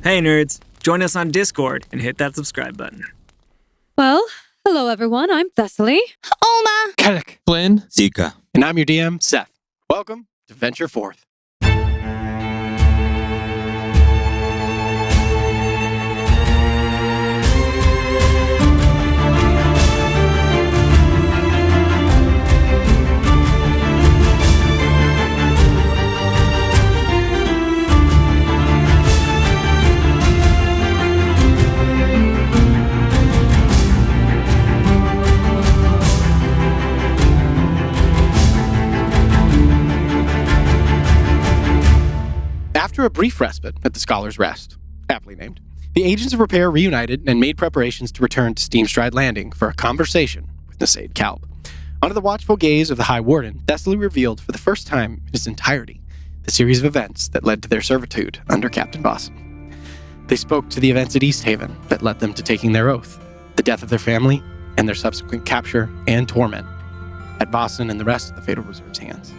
Hey nerds, join us on Discord and hit that subscribe button. Well, hello everyone, I'm Thessaly. Oma! Ceallach. Flynn. Zika. And I'm your DM, Seth. Welcome to Venture Forth. After a brief respite at the Scholar's Rest, aptly named, the agents of repair reunited and made preparations to return to Steamstride Landing for a conversation with Nasaid Kalb. Under the watchful gaze of the High Warden, Thessaly revealed for the first time in its entirety the series of events that led to their servitude under Captain Vossen. They spoke to the events at East Haven that led them to taking their oath, the death of their family, and their subsequent capture and torment at Vossen and the rest of the Fatal Reserve's hands.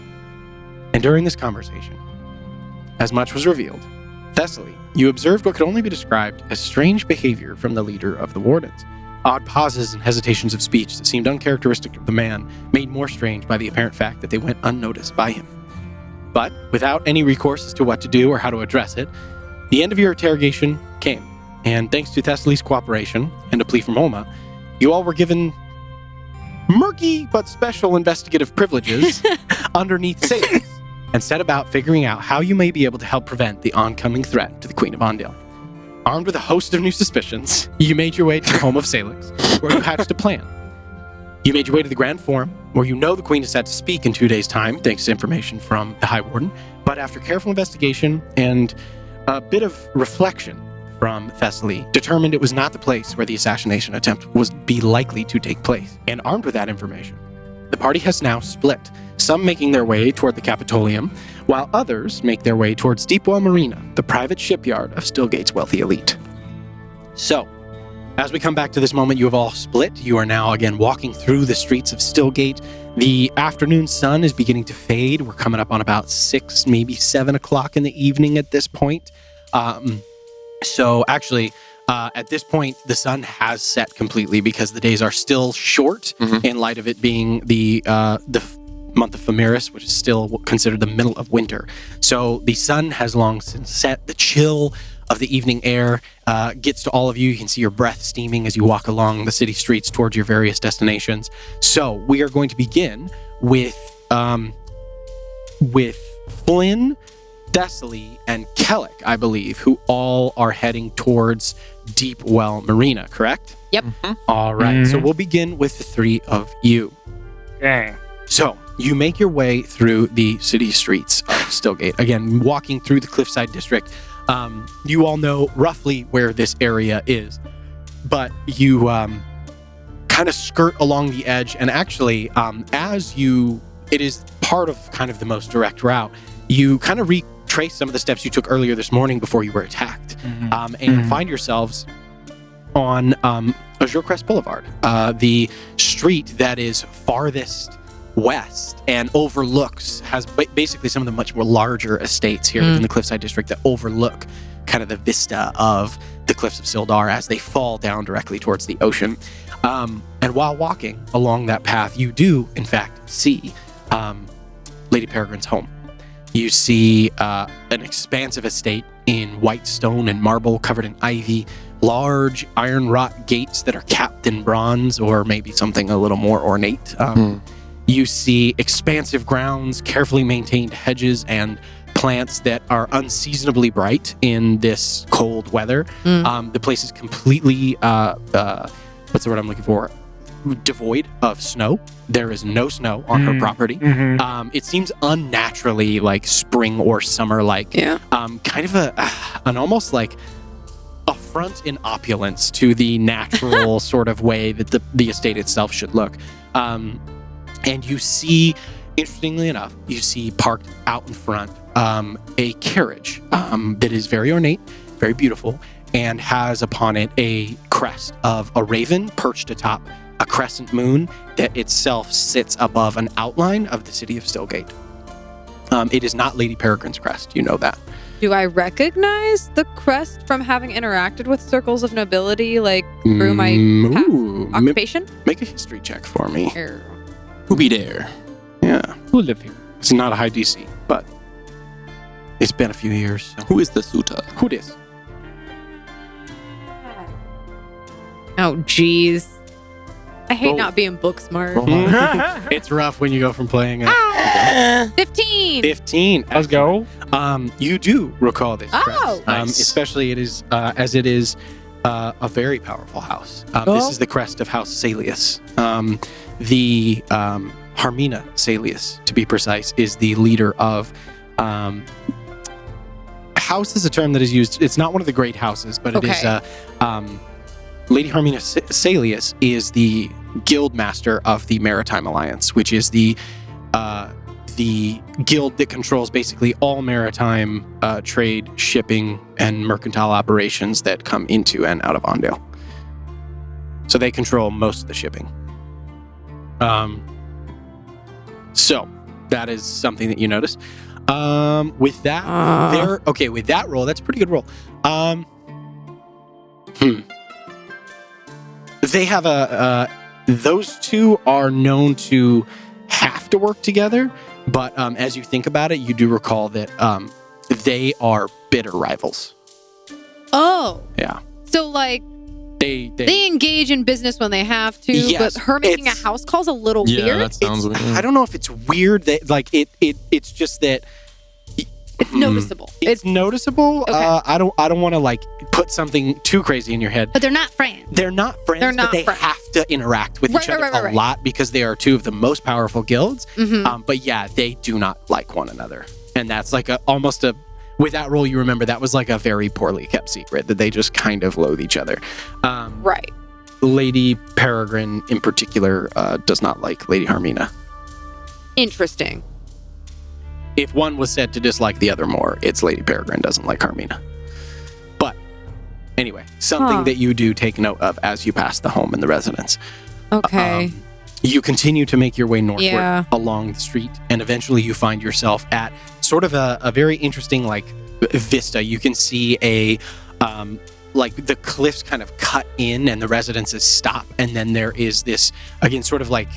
And during this conversation, as much was revealed, Thessaly, you observed what could only be described as strange behavior from the leader of the Wardens. Odd pauses and hesitations of speech that seemed uncharacteristic of the man, made more strange by the apparent fact that they went unnoticed by him. But, without any recourse as to what to do or how to address it, the end of your interrogation came, and thanks to Thessaly's cooperation and a plea from Oma, you all were given murky but special investigative privileges underneath Ceallach, and set about figuring out how you may be able to help prevent the oncoming threat to the Queen of Ondil. Armed with a host of new suspicions, you made your way to the home of Ceallach, where you hatched a plan. You made your way to the Grand Forum, where you know the Queen is set to speak in 2 days' time, thanks to information from the High Warden, but after careful investigation and a bit of reflection from Thessaly, determined it was not the place where the assassination attempt would be likely to take place. And armed with that information, the party has now split, some making their way toward the Capitolium, while others make their way towards Deepwell Marina, the private shipyard of Stillgate's wealthy elite. So, as we come back to this moment, you have all split. You are now again walking through the streets of Stillgate. The afternoon sun is beginning to fade. We're coming up on about 6, maybe 7 o'clock in the evening at this point. So actually, at this point, the sun has set completely because the days are still short in light of it being the month of Famiris, which is still considered the middle of winter. So the sun has long since set. The chill of the evening air gets to all of you. You can see your breath steaming as you walk along the city streets towards your various destinations. So we are going to begin with Flynn, Thessaly, and Ceallach, I believe, who all are heading towards Deepwell Marina, correct? Yep. All right. So we'll begin with the three of you. Okay. So you make your way through the city streets of Stillgate. Again, walking through the Cliffside District. You all know roughly where this area is, but you kind of skirt along the edge. And actually, it is part of kind of the most direct route. You kind of retrace some of the steps you took earlier this morning before you were attacked, and find yourselves on Azure Crest Boulevard, the street that is farthest west and has basically some of the much more larger estates here within the Cliffside District that overlook kind of the vista of the Cliffs of Sildar as they fall down directly towards the ocean. And while walking along that path, you do, in fact, see Lady Peregrine's home. You see an expansive estate in white stone and marble covered in ivy, large iron wrought gates that are capped in bronze or maybe something a little more ornate. You see expansive grounds, carefully maintained hedges, and plants that are unseasonably bright in this cold weather. The place is completely, what's the word I'm looking for? Devoid of snow. There is no snow on her property. It seems unnaturally like spring or summer like. Yeah. Kind of an almost like affront in opulence to the natural sort of way that the estate itself should look. And you see, interestingly enough, parked out in front a carriage that is very ornate, very beautiful, and has upon it a crest of a raven perched atop a crescent moon that itself sits above an outline of the city of Stillgate. It is not Lady Peregrine's crest, you know that. Do I recognize the crest from having interacted with circles of nobility, like through my past occupation? Make a history check for me. Who be there? Yeah. Who live here? It's not a high DC, but it's been a few years. So. Who is the Suta? Who this? Oh, jeez. I hate Roll. not being book smart. It's rough when you go from playing 15. 15. Let's go. You do recall this crest. Oh. Nice. Especially it is as it is a very powerful house. This is the crest of House Ceallach. The Harmina Ceallach, to be precise, is the leader of house is a term that is used. It's not one of the great houses, but it is Lady Harmina Ceallach is the guild master of the Maritime Alliance, which is the guild that controls basically all maritime trade, shipping, and mercantile operations that come into and out of Ondale. So they control most of the shipping. So that is something that you notice. With that, with that roll, that's a pretty good roll. They have those two are known to have to work together, but as you think about it, you do recall that they are bitter rivals. Oh. Yeah. So, like, they engage in business when they have to, Yes, but her making a house call's a little weird. that sounds weird. I don't know if it's weird that like it's just that It's noticeable. It's noticeable. Okay. I don't want to like put something too crazy in your head. But they're not friends. They're not friends, but they have to interact with each other a lot because they are two of the most powerful guilds. Mm-hmm. But yeah, they do not like one another. And that's like almost with that role, you remember that was like a very poorly kept secret that they just kind of loathe each other. Right. Lady Peregrine in particular does not like Lady Harmina. Interesting. If one was said to dislike the other more, it's Lady Peregrine doesn't like Harmina. But anyway, something that you do take note of as you pass the home and the residence. Okay. You continue to make your way northward Yeah. along the street, and eventually you find yourself at sort of a very interesting like vista. You can see like the cliffs kind of cut in and the residences stop, and then there is this, again, sort of like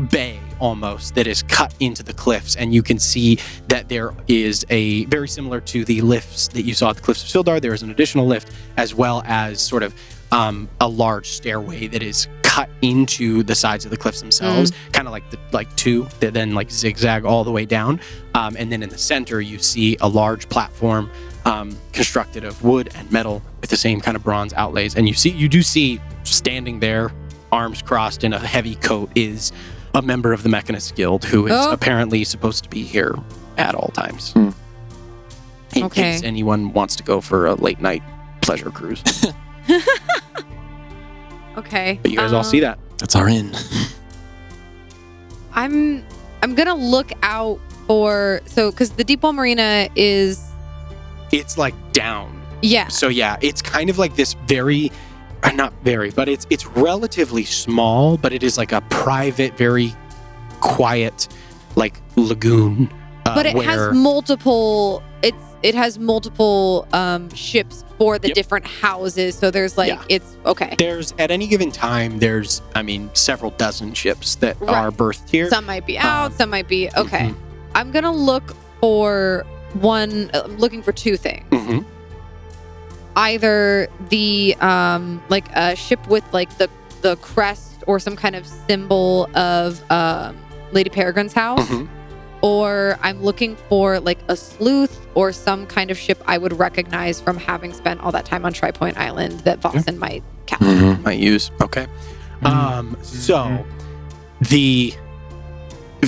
bay almost that is cut into the cliffs, and you can see that there is a very similar to the lifts that you saw at the Cliffs of Sildar. There is an additional lift as well as sort of a large stairway that is cut into the sides of the cliffs themselves, kind of like two that then like zigzag all the way down, and then in the center you see a large platform constructed of wood and metal with the same kind of bronze outlays, and you do see standing there, arms crossed in a heavy coat, is a member of the Mechanist Guild who is apparently supposed to be here at all times. In case anyone wants to go for a late night pleasure cruise. Okay. But you guys all see that. That's our inn. I'm gonna look out for because the Deepwell Marina is. It's like down. Yeah. So yeah, it's kind of like this very, not very, but it's relatively small, but it is like a private, very quiet, like lagoon. But it has multiple. It has multiple ships for the different houses. So there's like it's okay. There's at any given time. There's several dozen ships that are berthed here. Some might be out. Some might be okay. I'm gonna look for one. Looking for two things. Either the like a ship with like the crest or some kind of symbol of Lady Peregrine's house. Or I'm looking for like a sleuth or some kind of ship I would recognize from having spent all that time on Tri-Point Island that Vossen might capture. Might use. Okay. So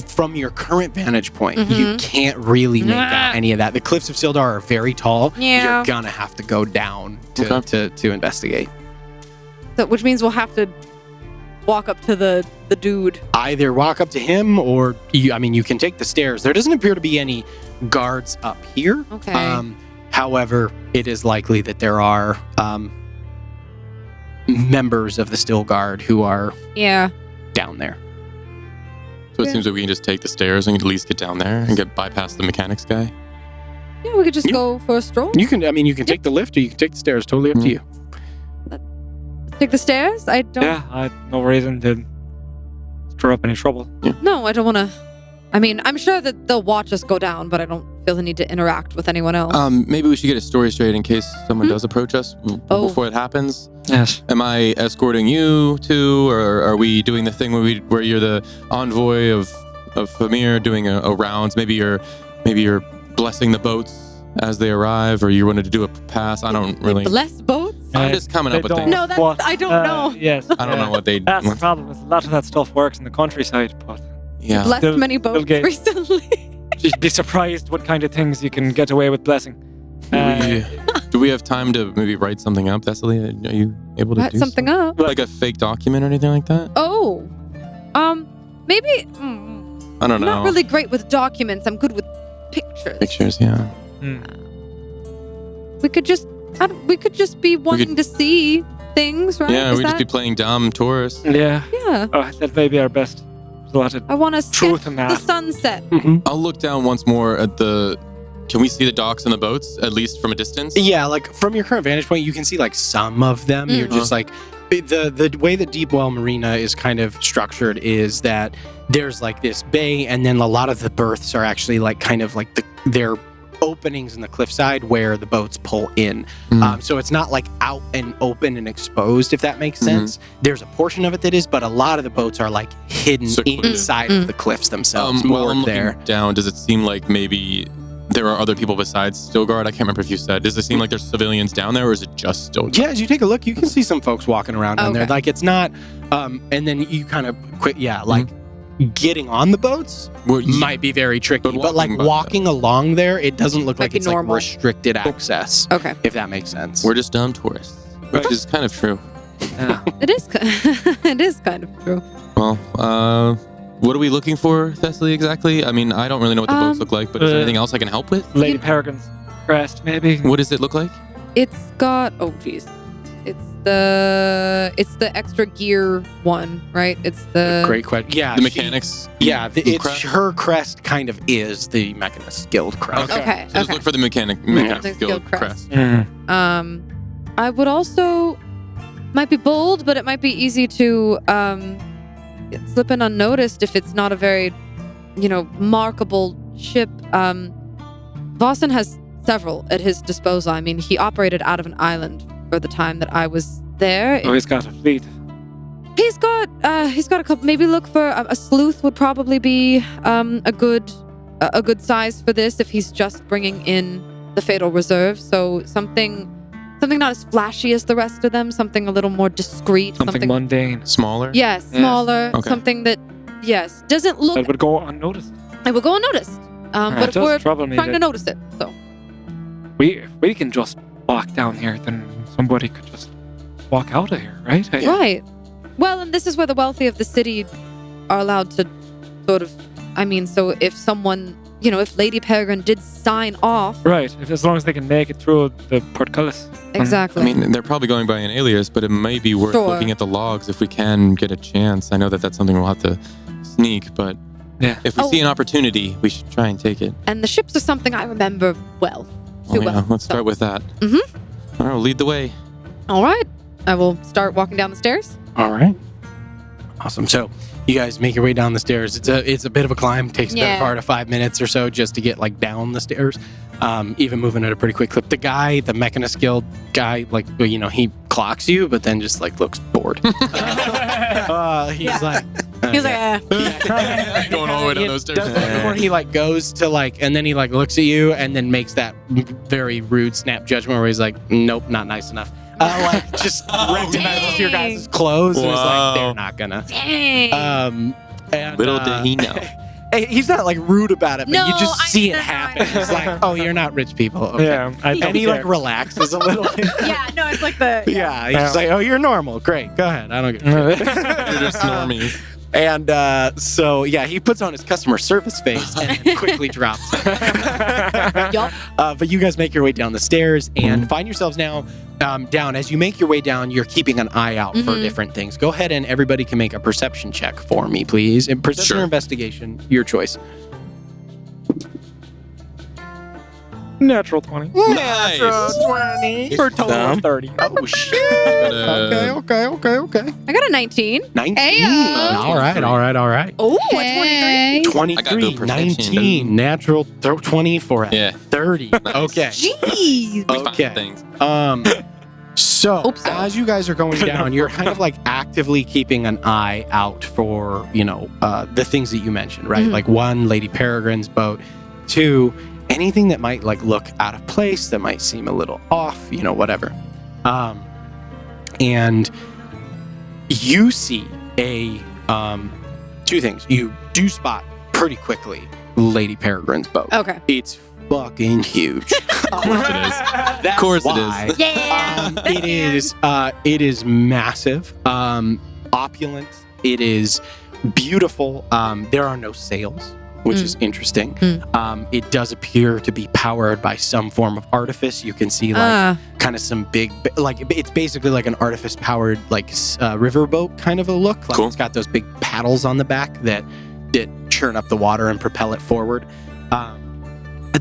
from your current vantage point, you can't really make out any of that. The Cliffs of Sildar are very tall. Yeah. You're gonna have to go down to investigate. So, which means we'll have to walk up to the dude. Either walk up to him or you can take the stairs. There doesn't appear to be any guards up here. Okay. However, it is likely that there are members of the Still Guard who are down there. So it seems like we can just take the stairs and at least get down there and get bypast the mechanics guy. Yeah, we could just go for a stroll. You can take the lift or you can take the stairs. Totally up to you. Let's take the stairs. I don't. Yeah, I had no reason to stir up any trouble. Yeah. No, I don't want to. I mean, I'm sure that they'll watch us go down, but I don't feel the need to interact with anyone else. Maybe we should get a story straight in case someone does approach us before it happens. Yes. Am I escorting you two, or are we doing the thing where you're the envoy of Famir doing a rounds? Maybe you're blessing the boats as they arrive, or you wanted to do a pass. I don't really. Bless boats? I'm just coming up with things. No, I don't know. Yes. I don't know what they. That's the problem. Is a lot of that stuff works in the countryside, but Yeah. Blessed They'll- many boats they'll get- recently. you'd be surprised what kind of things you can get away with blessing. Do we have time to maybe write something up, Thessaly? Are you able to Write do something up. Like a fake document or anything like that? Oh, maybe. I don't know. Not really great with documents. I'm good with pictures. Pictures, yeah. We could just be wanting to see things, right? Yeah, Is we'd just be that- playing dumb tourists. Yeah. Yeah. Oh, that may be our best. There's a lot of I want to truth sketch in the that. sunset. I'll look down once more at the. Can we see the docks and the boats, at least from a distance? Yeah, like from your current vantage point, you can see like some of them. You're just like the way that Deepwell Marina is kind of structured is that there's like this bay, and then a lot of the berths are actually like kind of like they're openings in the cliffside where the boats pull in. So it's not like out and open and exposed, if that makes sense. There's a portion of it that is, but a lot of the boats are like hidden Secluded. inside of the cliffs themselves. While I'm Moored there. looking down, does it seem like maybe there are other people besides Stilgard? I can't remember if you said. Does it seem like there's civilians down there, or is it just Stilgard? Yeah, as you take a look, you can see some folks walking around down there. Okay. Like it's not, and then you kind of quit. Yeah, like getting on the boats Well, might be very tricky, But but like walking by walking along there, it doesn't look Might like be it's normal. like restricted access. Okay. If that makes sense. We're just dumb tourists, which is kind of true. Yeah. It is. It is kind of true. Well, what are we looking for, Thessaly, exactly? I mean, I don't really know what the boats look like, but is there anything else I can help with? Lady Peregrine's crest, maybe. What does it look like? It's got. Oh, geez. It's the extra gear one, right? It's the. Great question. Yeah, The she- mechanics? it's crest? her crest. Kind of is the Mechanist Guild crest. Okay. So just look for the mechanics Guild guild crest. crest. I would also might be bold, but it might be easy to slip in unnoticed if it's not a very, markable ship. Vossen has several at his disposal. I mean, he operated out of an island for the time that I was there. Oh, he's got a fleet. He's got a couple. Maybe look for a sleuth would probably be a good size for this if he's just bringing in the Fatal Reserve. So something not as flashy as the rest of them. Something a little more discreet. Something mundane. Smaller? Yes, smaller. Okay. Something that doesn't look. That would go unnoticed. It will go unnoticed. But It if does we're trouble me trying to that notice it, so we can just walk down here, then somebody could just walk out of here, right? Hey, right. Well, and this is where the wealthy of the city are allowed to sort of. I mean, so if someone, if Lady Peregrine did sign off, Right, as long as they can make it through the portcullis. exactly. I mean, they're probably going by an alias, but it may be worth Sure. looking at the logs if we can get a chance. I know that that's something we'll have to sneak, but Yeah. if we see an opportunity, we should try and take it. and the ships are something I remember well. Oh, Too yeah, well. let's So- start with that. Mhm. All right, we'll lead the way. All right. I will start walking down the stairs. All right. Awesome. So you guys make your way down the stairs. It's a bit of a climb. Takes a better Yeah. part of 5 minutes or so just to get like down the stairs. Even moving at a pretty quick clip. The guy, the Mechanist Guild guy, he clocks you, but then just like looks bored. He's like. He's like, Going all the way down those stairs. Does that before he like goes to like, and then he like looks at you and then makes that very rude snap judgment where he's like, nope, not nice enough. Just recognizes your guys' clothes and is like, Wow. they're not gonna. dang. And, Little did he know. hey, he's not like rude about it, but No, you just I see it know, happen. I know. He's like, oh, you're not rich people. Okay. Yeah, I And he like relaxes a little bit. Yeah, no, it's like the. Yeah, he's just like, oh, you're normal. Great, go ahead. I don't get You're just normies. And so, yeah, he puts on his customer service face and then quickly drops it. Yup. But you guys make your way down the stairs and find yourselves now down. As you make your way down, you're keeping an eye out for different things. Go ahead and everybody can make a perception check for me, please. And perception or investigation, your choice. Natural 20. Nice. 20. For a total of 30. Oh, shit. Okay. I got a 19. 19. Ayo. All right. Oh, Hey. 23, I got good protection. 19, natural 20 for a Yeah. 30. Okay. Jeez. We find Okay. things. So Hope so. as you guys are going down, you're kind of like actively keeping an eye out for, the things that you mentioned, right? Mhm. Like 1, Lady Peregrine's boat. 2, anything that might like look out of place, that might seem a little off, whatever. And you see two things. You do spot pretty quickly Lady Peregrine's boat. Okay. It's fucking huge. Of course it is. That's Of course it why. is. Yeah. It is massive, opulent. It is beautiful. There are no sails, which is interesting. It does appear to be powered by some form of artifice. You can see kind of some big, like it's basically like an artifice powered like riverboat kind of a look. Like Cool. It's got those big paddles on the back that churn up the water and propel it forward.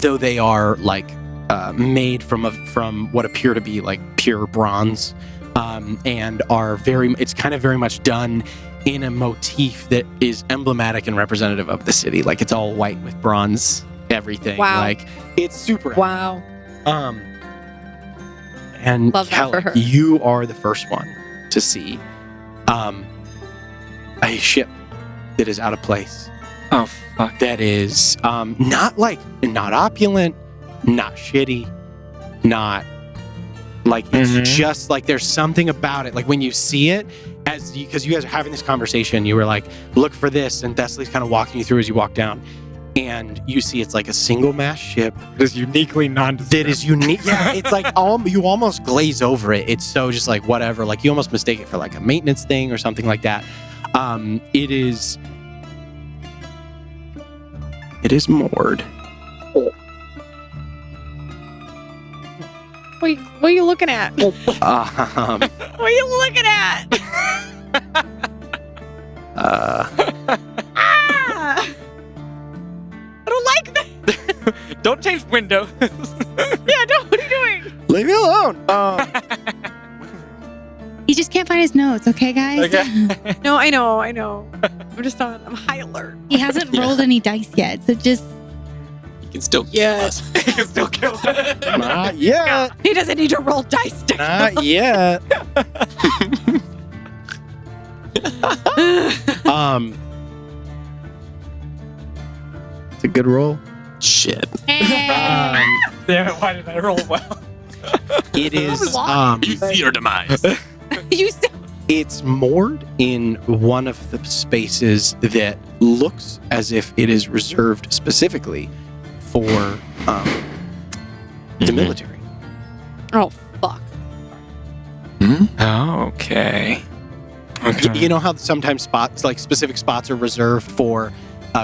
Though they are like made from what appear to be like pure bronze, and are it's kind of very much done in a motif that is emblematic and representative of the city. Like it's all white with bronze everything. Wow. Like it's super. Wow. And Love that Kelly, for her. you are the first one to see a ship that is out of place. Oh, fuck. That is not opulent, not shitty, not like it's Mhm. just like there's something about it. Like when you see it, because you guys are having this conversation, you were like, look for this, and Thessaly's kind of walking you through as you walk down, and you see it's like a single mast ship It's uniquely nondescript. that is unique. Yeah, it's like you almost glaze over it. It's so just like whatever. Like you almost mistake it for like a maintenance thing or something like that. It is moored. What are you looking at? Um, What are you looking at? Ah! I don't like that. Don't change window. Yeah, what are you doing? leave me alone. He just can't find his notes, okay, guys? Okay. No, I know. I'm high alert. He hasn't rolled any dice yet, so just You can still Yes. You can still kill it. Not yet. He doesn't need to roll dice. Not yet. It's a good roll. shit. hey. Damn it, why did I roll well? It is. You see your demise. You said It's moored in one of the spaces that looks as if it is reserved specifically for the military. oh fuck. Oh, okay. Okay. You know how sometimes spots, like specific spots, are reserved for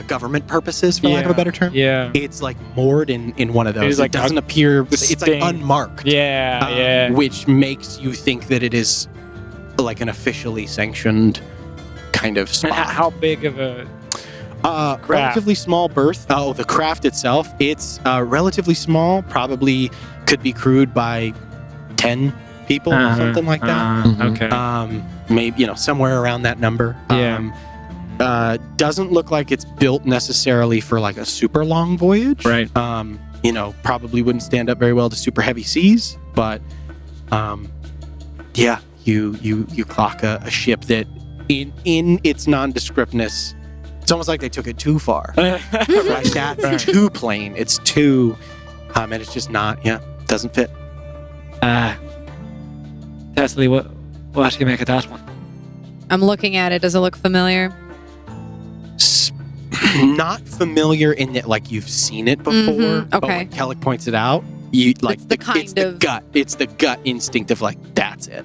government purposes, for lack of a better term? Yeah. It's like moored in one of those. It's like it doesn't appear. It's like distinct. unmarked. Yeah. Which makes you think that it is like an officially sanctioned kind of And spot. how big of a... Craft. Relatively small berth. Oh, the craft itself, it's relatively small. Probably could be crewed by 10 people or something like that. Okay. Maybe somewhere around that number. Yeah. Doesn't look like it's built necessarily for like a super long voyage. Right. Probably wouldn't stand up very well to super heavy seas. But yeah, you clock a ship that in its nondescriptness. It's almost like they took it too far. Right? That's Right. too plain. It's too, and it's just not. Yeah, doesn't fit. Thessaly, what do you make of that one? I'm looking at it. Does it look familiar? Not familiar in that like you've seen it before. Mhm, But okay. when Ceallach points it out, you like It's the kind it's the of- gut. It's the gut instinct of like that's it.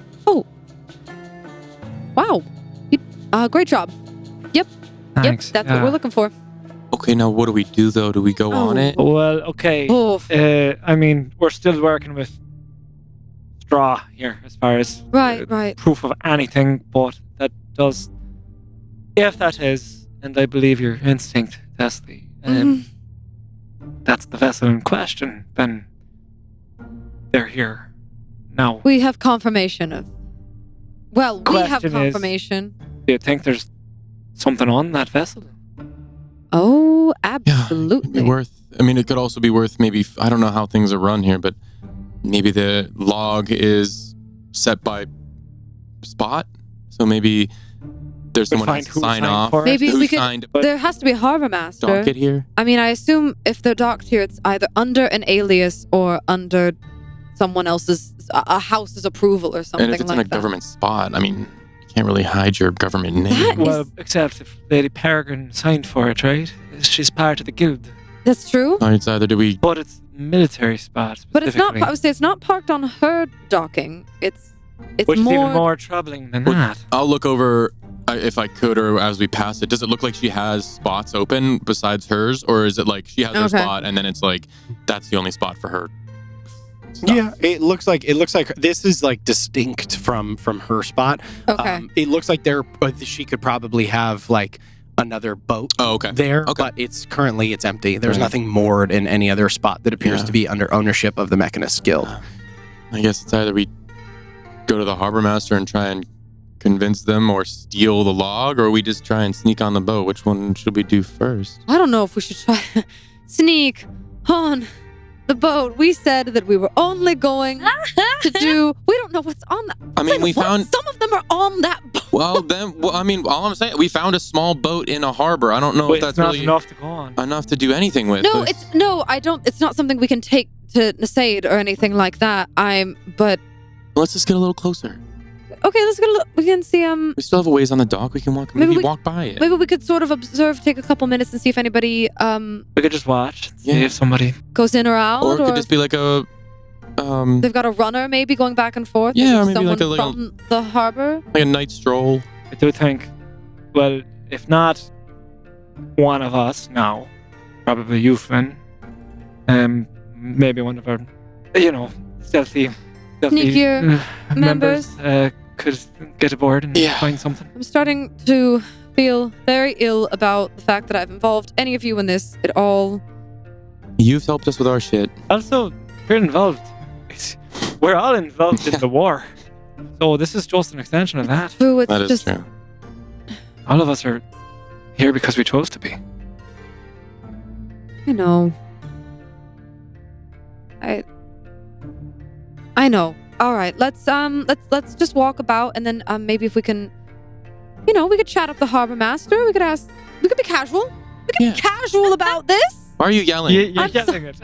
Wow. Great job. Thanks. Yep, that's what we're looking for. Okay, now what do we do though? Do we go on it? Well, okay. Oh, I mean, we're still working with straw here as far as right. proof of anything, but that does... If that is, and I believe your instinct, Thessaly, Mhm. that's the vessel in question, then they're here. Now, We have confirmation of. Well, we have Question is- confirmation. do you think there's something on that vessel? Oh, Yeah, absolutely. I mean, it could also be worth maybe, I don't know how things are run here, but maybe the log is set by spot. So maybe there's We someone find has who to sign signed off. for it. Maybe who we could. signed There has to be a harbor master. docket here. I mean, I assume if they're docked here, it's either under an alias or under someone else's, a house's approval or something And if it's like in a that. government spot, I mean, you can't really hide your government name. That is- Well, except if Lady Peregrine signed for it, right? She's part of the guild. That's true. It's either do we But it's military spot. But it's not. specifically, I would say it's not parked on her docking. It's which is more. even more troubling than Well, that. I'll look over if I could, or as we pass it. Does it look like she has spots open besides hers, or is it like she has her Okay. spot and then it's like that's the only spot for her? Stuff? Yeah, it looks like this is like distinct from her spot. Okay. It looks like she could probably have like another boat Oh, okay. there, Okay. but it's empty. There's Right. nothing moored in any other spot that appears Yeah. to be under ownership of the Mechanist Guild. I guess it's either we go to the harbor master and try and convince them, or steal the log, or we just try and sneak on the boat. Which one should we do first? I don't know if we should try sneak on the boat. We said that we were only going to do. We don't know what's on that. I mean, we What? found. Some of them are on that boat. I mean, all I'm saying, we found a small boat in a harbor. I don't know But if that's it's not really enough to go on. enough to do anything with. No, I don't. It's not something we can take to Nasaid or anything like that. But Let's just get a little closer. okay, let's go. We can see. We still have a ways on the dock. We can walk. Maybe Maybe we- walk by it. Maybe we could sort of observe, take a couple minutes, and see if anybody We could just watch, see Yeah. if somebody. goes in or out, Or it could just be like a. they've got a runner maybe going back and forth. Yeah, or maybe someone like a- from the harbor. like a night stroll. I do think, well, if not one of us now, probably you, Flynn, maybe one of our, stealthy Sneakier members could get aboard and Yeah. find something. I'm starting to feel very ill about the fact that I've involved any of you in this at all. You've helped us with our shit. Also, we're involved. We're all involved in the war. So this is just an extension of that. Boo, it's That is just true. All of us are here because we chose to be. I know. I know. All right, let's just walk about, and then maybe if we can, we could chat up the harbor master. We could ask. We could be casual. We could Yeah. be casual about this. Why are you yelling? You're I'm getting it.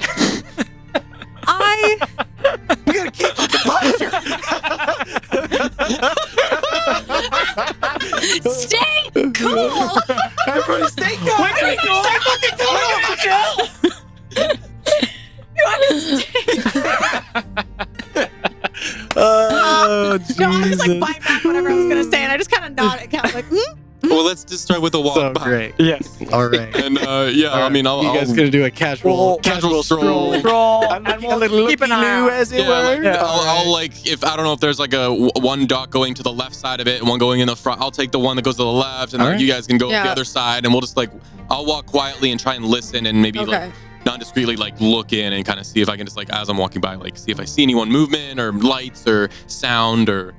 I We gotta keep up the posture. stay cool. Everybody stay calm. Stay fucking calm. Oh, Jesus. No, I was like biting back whatever I was gonna say, and I just kind of nodded, kind of like, Well, let's just start with a walk So by. great. Yes. All right. And I mean, I'll you guys gonna do a casual stroll. I'm looking a little keep an eye new, out. as it Yeah, were. like, I'll like if I don't know if there's like a one dock going to the left side of it and one going in the front. I'll take the one that goes to the left, and All then right. you guys can go Yeah. the other side, and we'll just like I'll walk quietly and try and listen and maybe okay. like not discreetly like look in and kind of see if I can just like as I'm walking by like see if I see anyone movement or lights or sound or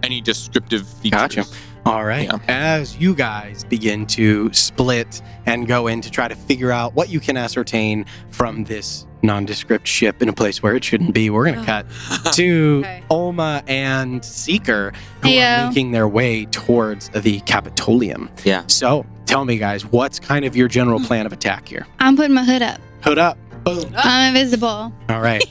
any descriptive features. Gotcha. All right. Yeah. As you guys begin to split and go in to try to figure out what you can ascertain from this nondescript ship in a place where it shouldn't be, we're going to cut to Okay. Oma and Seeker, who Heyo. are making their way towards the Capitolium. Yeah. So tell me, guys, what's kind of your general plan of attack here? I'm putting my hood up. Hood up. Boom. I'm invisible. All right.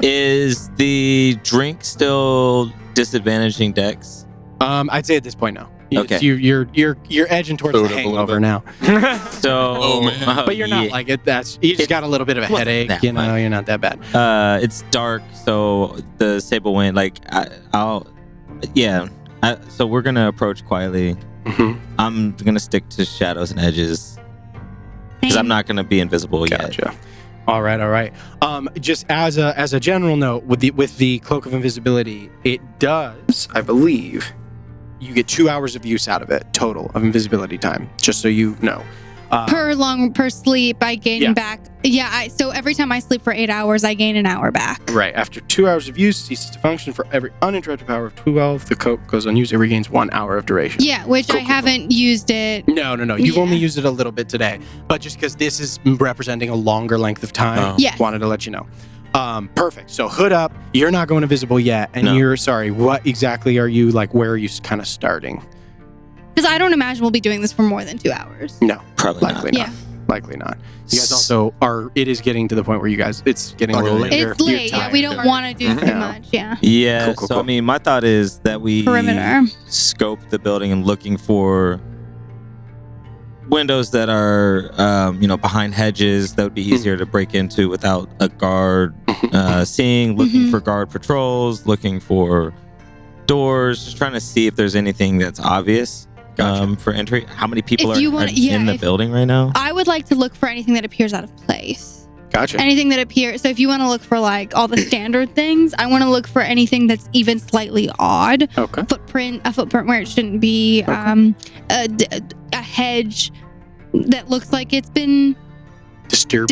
Is the drink still disadvantaging Dex? I'd say at this point, no. Okay. You're edging towards Load the up a little hangover bit. now. So, Oh, man. But you're not yeah. like it. You just got a little bit of a Wasn't headache. that You know, bad. you're not that bad. It's dark, so the sable wind. So we're gonna approach quietly. Mhm. I'm gonna stick to shadows and edges because I'm not gonna be invisible yet. Gotcha. All right. Just as a general note, with the cloak of invisibility, it does, I believe, you get 2 hours of use out of it total of invisibility time. Just so you know. Per sleep, I gain back. Yeah, so every time I sleep for 8 hours, I gain an hour back. Right. After 2 hours of use, ceases to function. For every uninterrupted power of 12, the coat goes unused. It regains 1 hour of duration. Yeah, which I haven't used it. No. You've only used it a little bit today. But just because this is representing a longer length of time, wanted to let you know. Perfect. So hood up. You're not going invisible yet. And you're, sorry, what exactly are you, like, where are you kind of starting? Because I don't imagine we'll be doing this for more than 2 hours. No. Probably likely not. not. Likely not. You guys also it is getting to the point where you guys, it's getting a little later. It's late. Yeah, we don't want to do too much. Yeah. Yeah. Cool. So, I mean, my thought is that we Perimeter. scope the building and looking for windows that are, behind hedges that would be easier to break into without a guard seeing, looking for guard patrols, looking for doors, just trying to see if there's anything that's obvious. For entry. How many people are in the building right now? I would like to look for anything that appears out of place. Gotcha. Anything that appears. So if you want to look for like all the standard things, I want to look for anything that's even slightly odd. Okay. A footprint where it shouldn't be. A hedge that looks like it's been disturbed.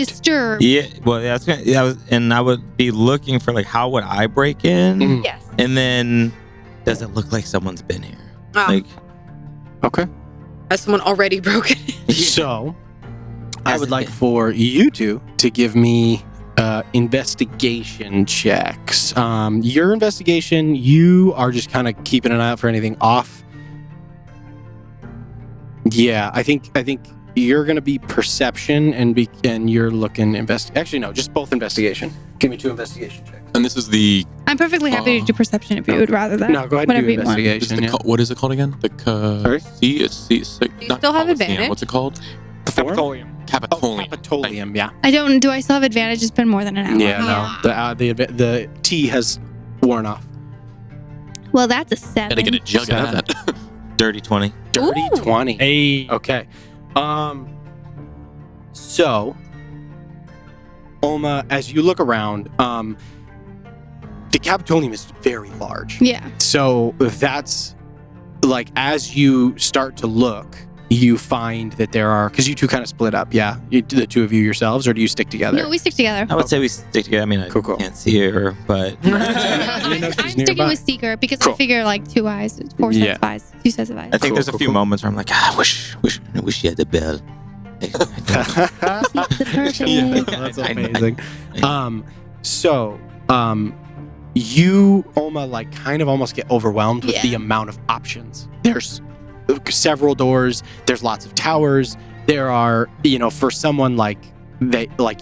Yeah. Well, I would be looking for like, how would I break in? Yes. And then, does it look like someone's been here? Like. Okay. Has someone already broken it? So, I would like for you two to give me investigation checks. Your investigation, you are just kind of keeping an eye out for anything off. Yeah, I think you're going to be perception and you're looking Actually, no, just both investigation. Give me 2 investigation checks. And this is the... I'm perfectly happy to do perception if you would rather that. No, go ahead and do investigation. What is it called again? Sorry? C? It's C. Do you still have advantage? What's it called? Capitolium. Capitolium. Capitolium, yeah. Do I still have advantage? It's been more than an hour. Yeah, no. The T has worn off. Well, that's a 7. Gotta get a jug out of that. Dirty 20. Dirty 20. Hey. Okay. So, Oma, as you look around, the Capitolium is very large. Yeah. So that's like, as you start to look, you find that there are, because you two kind of split up, yeah? The 2 of you yourselves, or do you stick together? No, we stick together. I would say we stick together. I mean, I can't see her, but... I'm sticking with Seeker because I figure like 2 eyes, 4 sets of eyes, 2 sets of eyes. I think there's a few moments where I'm like, I wish she had the bell. That's amazing. You, Oma, like kind of almost get overwhelmed with the amount of options. There's several doors. There's lots of towers. There are, for someone like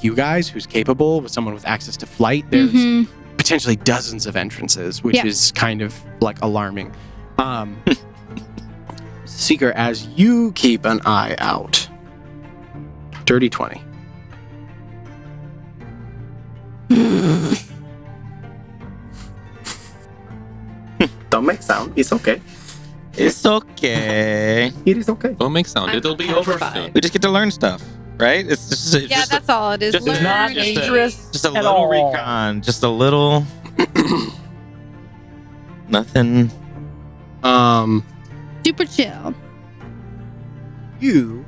you guys who's capable, with someone with access to flight, there's potentially dozens of entrances, which is kind of like alarming. Seeker, as you keep an eye out, Dirty 20. Don't make sound. It's okay. It's okay. It is okay. Don't make sound. It'll be over soon. We just get to learn stuff, right? It's just that's all it is. Just Learn. not dangerous. Just a little recon. Just a little. Nothing. Super chill. You.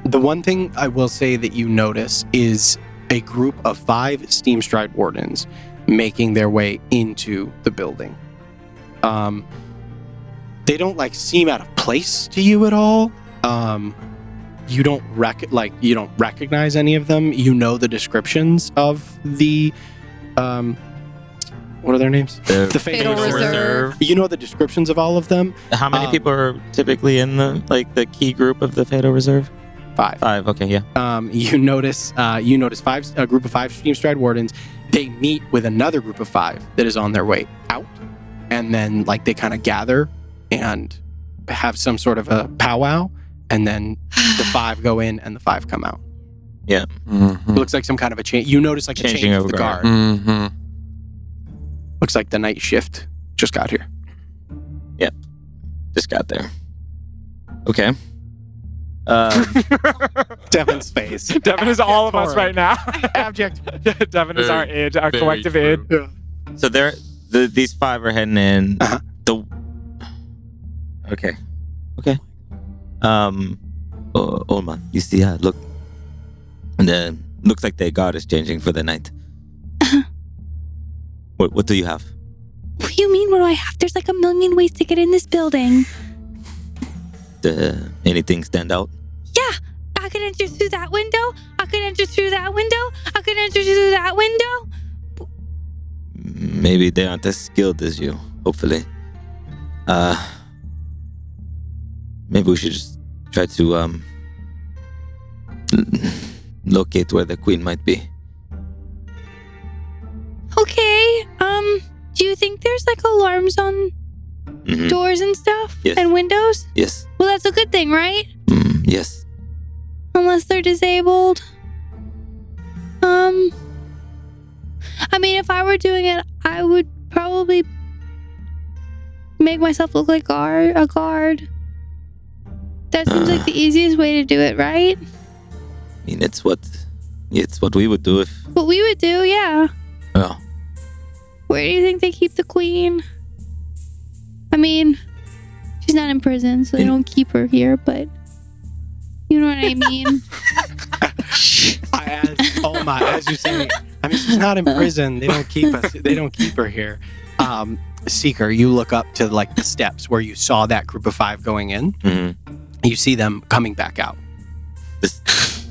The one thing I will say that you notice is a group of 5 Steamstride Wardens making their way into the building. They don't seem out of place to you at all. You don't recognize any of them. You know the descriptions of the what are their names? The Fatal Reserve. You know the descriptions of all of them. How many people are typically in the key group of the Fatal Reserve? 5. 5. Okay, yeah. You notice a group of 5 Steamstride Wardens. They meet with another group of 5 that is on their way out, and then they kind of gather and have some sort of a powwow, and then the 5 go in and the 5 come out. Yeah. It looks like some kind of a change. You notice a change of the guard. Looks like the night shift just got here. Yep. Just got there. Okay. Devin's face. Devin is all of us right now. Abject. Devin is our id, our collective id. Yeah. So these 5 are heading in. Uh-huh. Okay. Oh man, you see, look. And then looks like the guard is changing for the night. What do you have? What do you mean, what do I have? There's like a million ways to get in this building. Anything stand out? Yeah, I could enter through that window. I could enter through that window. I could enter through that window. Maybe they aren't as skilled as you, hopefully. Maybe we should just try to, locate where the queen might be. Okay, do you think there's like alarms on doors and stuff? Yes. And windows? Yes. Well, that's a good thing, right? Yes. Unless they're disabled. I mean, if I were doing it, I would probably make myself look like a guard. That seems like the easiest way to do it, right? I mean, it's what we would do if... What we would do, yeah. Oh. Where do you think they keep the queen? I mean, she's not in prison, so they don't keep her here, but you know what I mean? As you say, I mean, she's not in prison. They don't keep her here. Seeker, you look up to like the steps where you saw that group of 5 going in. You see them coming back out.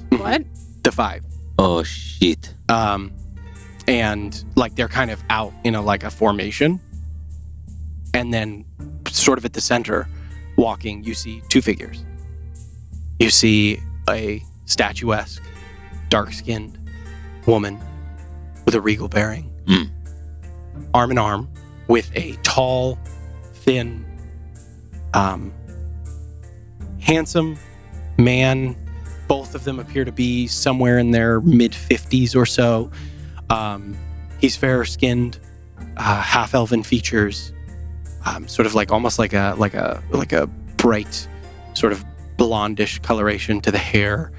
What? The 5. Oh shit. And like they're kind of out in a formation. And then sort of at the center, walking, you see 2 figures. You see a statuesque, dark-skinned woman with a regal bearing. Arm in arm with a tall, thin, handsome man. Both of them appear to be somewhere in their mid-50s or so. He's fair-skinned, half-elven features, sort of like almost like a bright, sort of blondish coloration to the hair.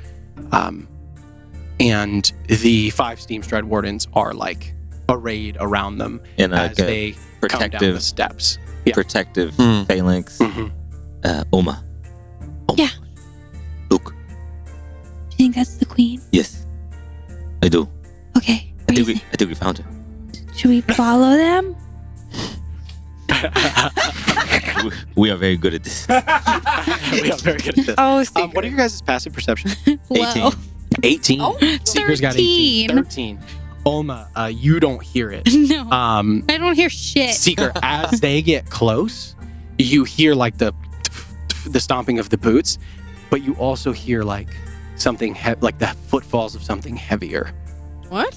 And the 5 Steamstride wardens are like arrayed around them in as they come down the steps. Yeah. Protective phalanx. Oma. Yeah. Look. Do you think that's the queen? Yes, I do. Okay. I think we found her. Should we follow them? We are very good at this. We are very good at this. Oh, what are your guys' passive perception? 18. 18. Oh, Seeker's got 18. 13. Oma, you don't hear it. No. I don't hear shit. Seeker, as they get close, you hear like the stomping of the boots, but you also hear like something like the footfalls of something heavier. What?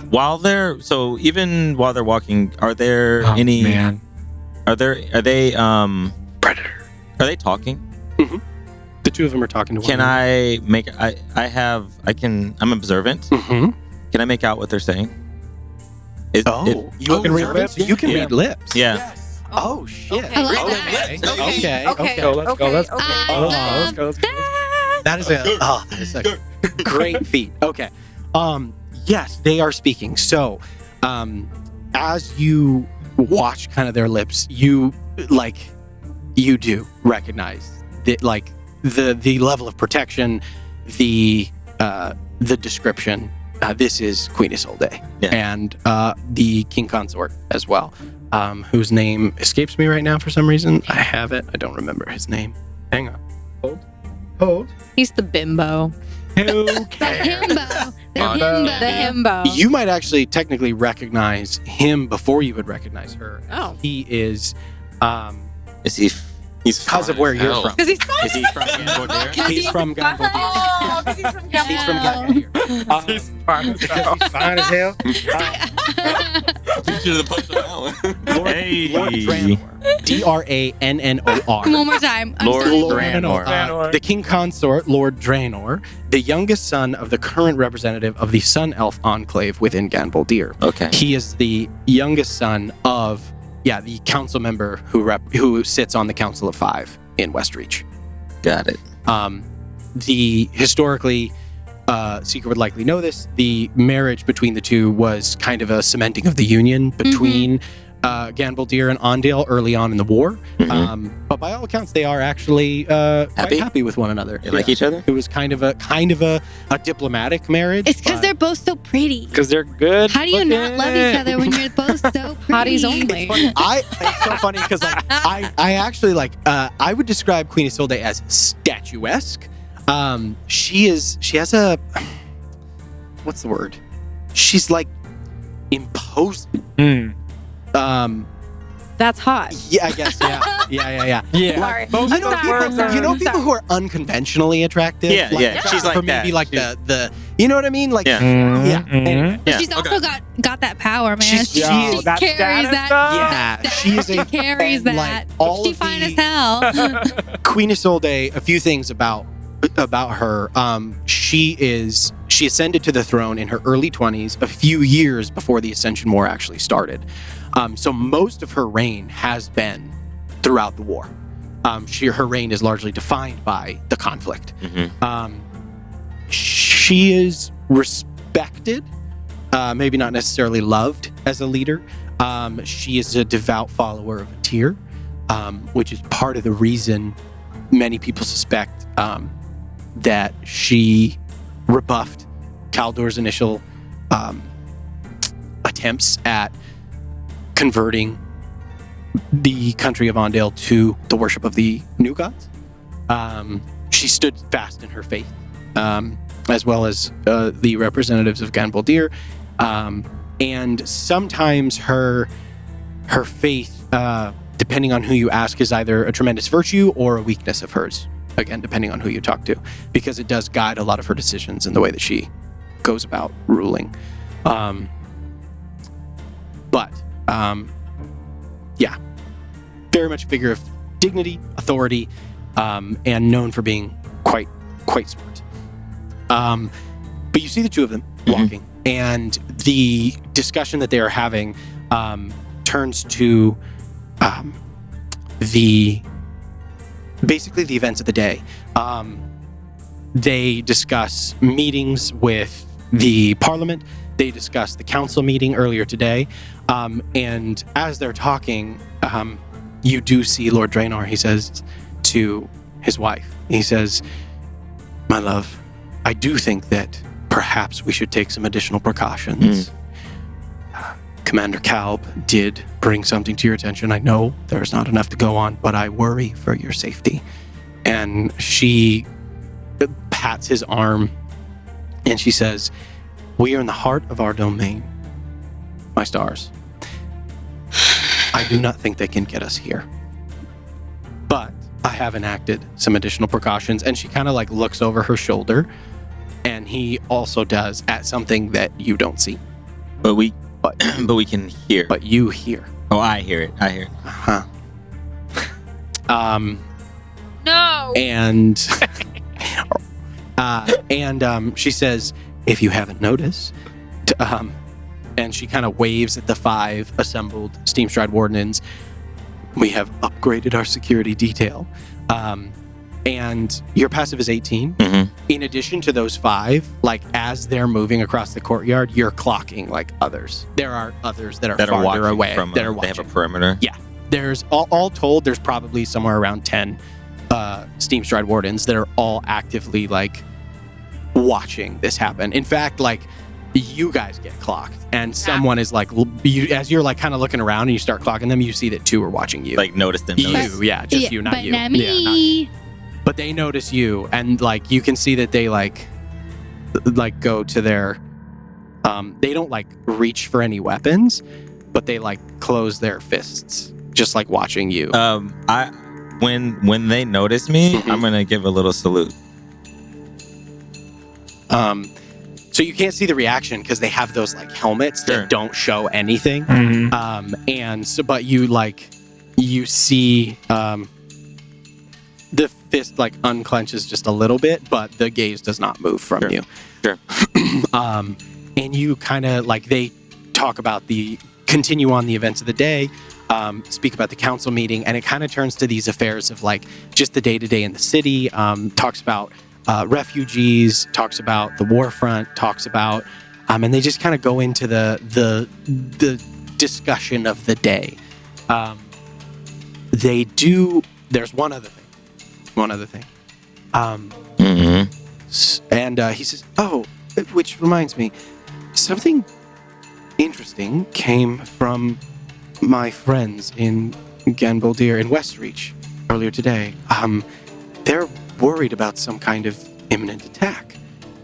Even while they're walking, are there any? Man. Are they Predator. Are they talking? The 2 of them are talking to one Can another. I make? I'm observant. Can I make out what they're saying? You can read lips. You can read lips. Yeah. Yes. Oh shit. I like that. Okay. Okay. Let's go. Let's go. I love That is a great feat. Okay. Yes, they are speaking. So, as you watch kind of their lips, you do recognize that, like the level of protection, the description. This is Queen Isolde and the King Consort as well, whose name escapes me right now for some reason. I have it. I don't remember his name. Hang on. Hold. He's the bimbo. Who The cares? himbo. The The himbo. himbo. You might actually technically recognize him before you would recognize her. Oh. He is, Is he? He's because of where you're from. Because he's Is he from Gambodier? He's from Gambodier. Oh, because he's from Gambodier. He's from Gambodier. He's fine as hell. You should have put that one. Lord Draenor. D-R-A-N-N-O-R. One more time. I'm Lord sorry. Draenor. The King Consort, Lord Draenor, the youngest son of the current representative of the Sun Elf Enclave within Gambodier. Okay. He is the youngest son of, the council member who sits on the Council of 5 in Westreach. Got it. The historically, Seeker would likely know this, the marriage between the two was kind of a cementing of the union between Ganbaldir and Ondale early on in the war. Mhm. But by all accounts, they are actually quite Happy? happy with one another. They like each other? It was kind of a diplomatic marriage. It's because but- they're both so pretty. Because they're good. How do you not love each other when you're both so pretty? Hotties only. It's so funny because like I actually like I would describe Queen Isolde as statuesque. She has a what's the word? She's like imposing. That's hot. Yeah, I guess. Yeah. Yeah. Sorry. Both You of know, those people, words are- you know people who are unconventionally attractive. Yeah, yeah. She's like for maybe that. like She's- the you know what I mean? Like Yeah. Yeah. Mhm. Yeah. She's also got that power, man. She's- She Yo, carries that status that. stuff? yeah, she is She a carries like, that. all She of fine the- as hell. Queen Isolde. A few things about her. She ascended to the throne in her early 20s, a few years before the Ascension War actually started. So most of her reign has been throughout the war. Her reign is largely defined by the conflict. Mhm. She is respected, maybe not necessarily loved as a leader. She is a devout follower of Tyr, which is part of the reason many people suspect that she rebuffed Kaldor's initial attempts at converting the country of Ondale to the worship of the new gods. She stood fast in her faith, as well as the representatives of Ganbaldir. And sometimes her faith, depending on who you ask, is either a tremendous virtue or a weakness of hers. Again, depending on who you talk to, because it does guide a lot of her decisions in the way that she goes about ruling. Yeah, very much a figure of dignity, authority, and known for being quite smart. But you see the two of them walking, and the discussion that they are having turns to basically the events of the day. They discuss meetings with the Parliament. They discussed the council meeting earlier today. And as they're talking, you do see Lord Draenor. He says to his wife, he says, "My love, I do think that perhaps we should take some additional precautions. Commander Kalb did bring something to your attention. I know there's not enough to go on, but I worry for your safety." And she pats his arm and she says, "We are in the heart of our domain, my stars. I do not think they can get us here. But I have enacted some additional precautions." And she kind of like looks over her shoulder, and he also does at something that you don't see, But we but can hear. but you hear. Oh, I hear it. Uh-huh. No. And she says, "If you haven't noticed," and she kind of waves at the 5 assembled Steamstride Wardens, "we have upgraded our security detail. And your passive is 18. Mhm. In addition to those 5, like as they're moving across the courtyard, you're clocking like others. There are others that are that are farther watching away. from. That are They have a watching. perimeter. There's all told, there's probably somewhere around 10 Steamstride Wardens that are all actively like watching this happen. In fact, like you guys get clocked, and someone is like, as you're like kind of looking around and you start clocking them, you see that 2 are watching you. Like notice them. Notice. Yeah, just you, not but you. not Yeah, not me. but they notice you, and like you can see that they like go to their they don't like reach for any weapons, but they like close their fists, just like watching you. When they notice me, Mhm. I'm gonna give a little salute. So you can't see the reaction because they have those like helmets Sure. that don't show anything. Mhm. And so, but you see the fist like unclenches just a little bit, but the gaze does not move from Sure. you. Sure. And you kind of like, they talk about continue on the events of the day, speak about the council meeting, and it kind of turns to these affairs of like just the day-to-day in the city, talks about refugees, talks about the war front, talks about and they just kind of go into the discussion of the day. They do. There's one other thing. And he says, "Oh, which reminds me, something interesting came from my friends in Ganboldir in Westreach earlier today. They're worried about some kind of imminent attack."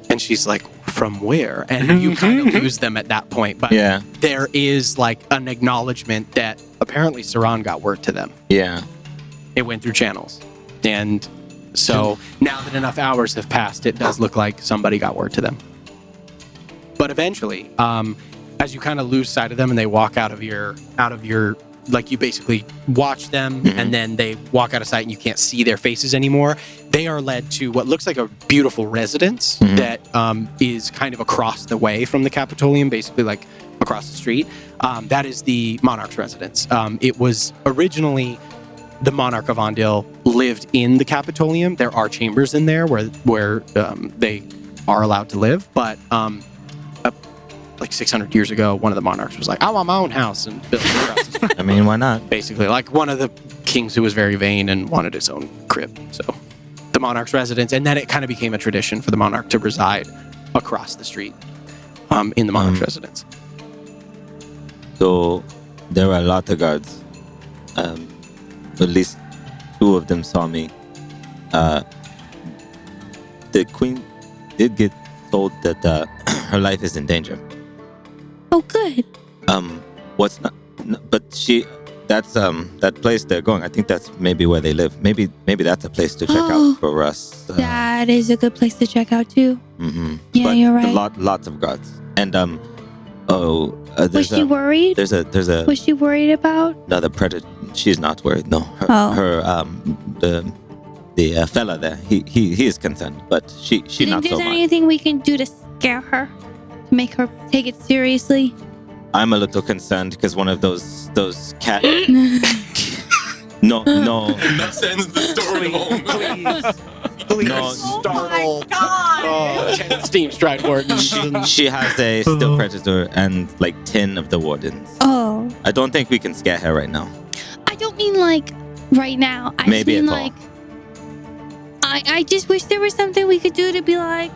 And she's like, "From where?" And you kind of lose them at that point. But Yeah. there is like an acknowledgement that apparently Saran got word to them. Yeah. It went through channels. And so now that enough hours have passed, it does look like somebody got word to them. But eventually, as you kind of lose sight of them and they walk out of your, like you basically watch them and then they walk out of sight and you can't see their faces anymore. They are led to what looks like a beautiful residence that is kind of across the way from the Capitolium, basically like across the street. That is the Monarch's residence. It was originally the Monarch of Ondil lived in the Capitolium. There are chambers in there where they are allowed to live, but like 600 years ago, one of the monarchs was like, "I want my own house," and built it across the street. I mean, why not? Basically, like one of the kings who was very vain and wanted his own crib. So the monarch's residence, and then it kind of became a tradition for the monarch to reside across the street in the monarch's residence. So there were a lot of guards. At least 2 of them saw me. The queen did get told that her life is in danger. Oh, good. But that's that place they're going. I think that's maybe where they live. Maybe that's a place to check out for us. That is a good place to check out too. Yeah, but you're right. Lots of guards. And was she worried? There's a. Was she worried about? No, the predator. She's not worried. No, the fella there. He is concerned, but she not so Think much. there's anything we can do to scare her, to make her take it seriously? I'm a little concerned because one of those cat. No. That ends the story. Please No. startle Steam Stride Wardens. She has a still predator and like 10 of the wardens. Oh, I don't think we can scare her right now. I don't mean like right now. I Maybe just mean at all. like. I just wish there was something we could do to be like,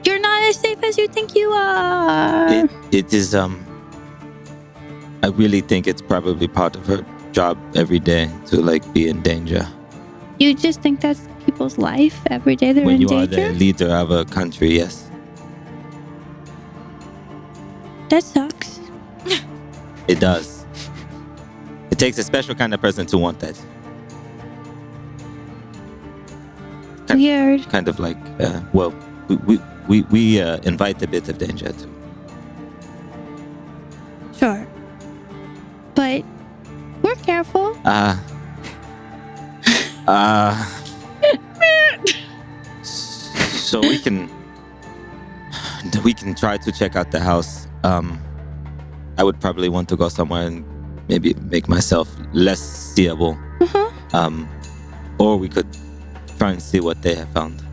you're not as safe as you think you are. It is I really think it's probably part of her job every day to like be in danger. You just think that's people's life every day they're When in you are danger? the leader of a country, yes. That sucks. It does. It takes a special kind of person to want that. Weird. Kind of like, we invite a bit of danger too. Sure. But we're careful. So we can try to check out the house. I would probably want to go somewhere and maybe make myself less seeable. Or we could try and see what they have found.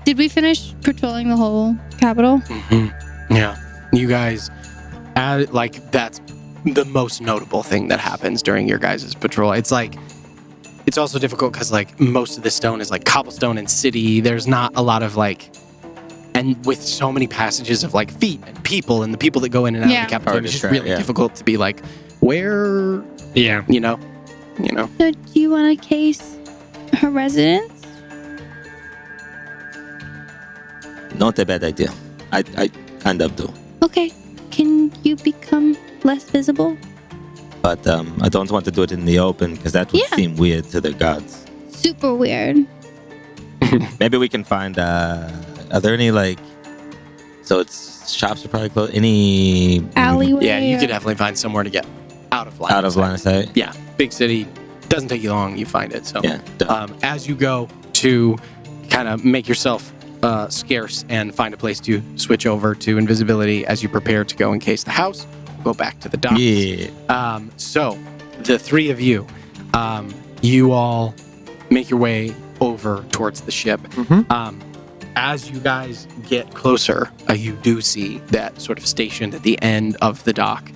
Did we finish patrolling the whole capital? Yeah. You guys, like, that's the most notable thing that happens during your guys' patrol. It's like, it's also difficult because, like, most of the stone is, like, cobblestone and city. There's not a lot of, like, and with so many passages of, like, feet and people and the people that go in and out of the capital, Hard it's to just track, really difficult to be, like, where, Yeah. you know? So do you want to case her residence? Not a bad idea. I kind of do. Okay. Can you become less visible? But I don't want to do it in the open because that would seem weird to the gods. Super weird. Maybe we can find, are there any, like, so it's shops are probably closed. Any Alleyway. Yeah, you or- could definitely find somewhere to get out of line. out of line of sight? Yeah, big city. Doesn't take you long. You find it. So Yeah. done. as you go to kind of make yourself scarce and find a place to switch over to invisibility as you prepare to go encase the house, go back to the docks. Yeah. So the three of you, you all make your way over towards the ship. As you guys get closer, you do see that sort of stationed at the end of the dock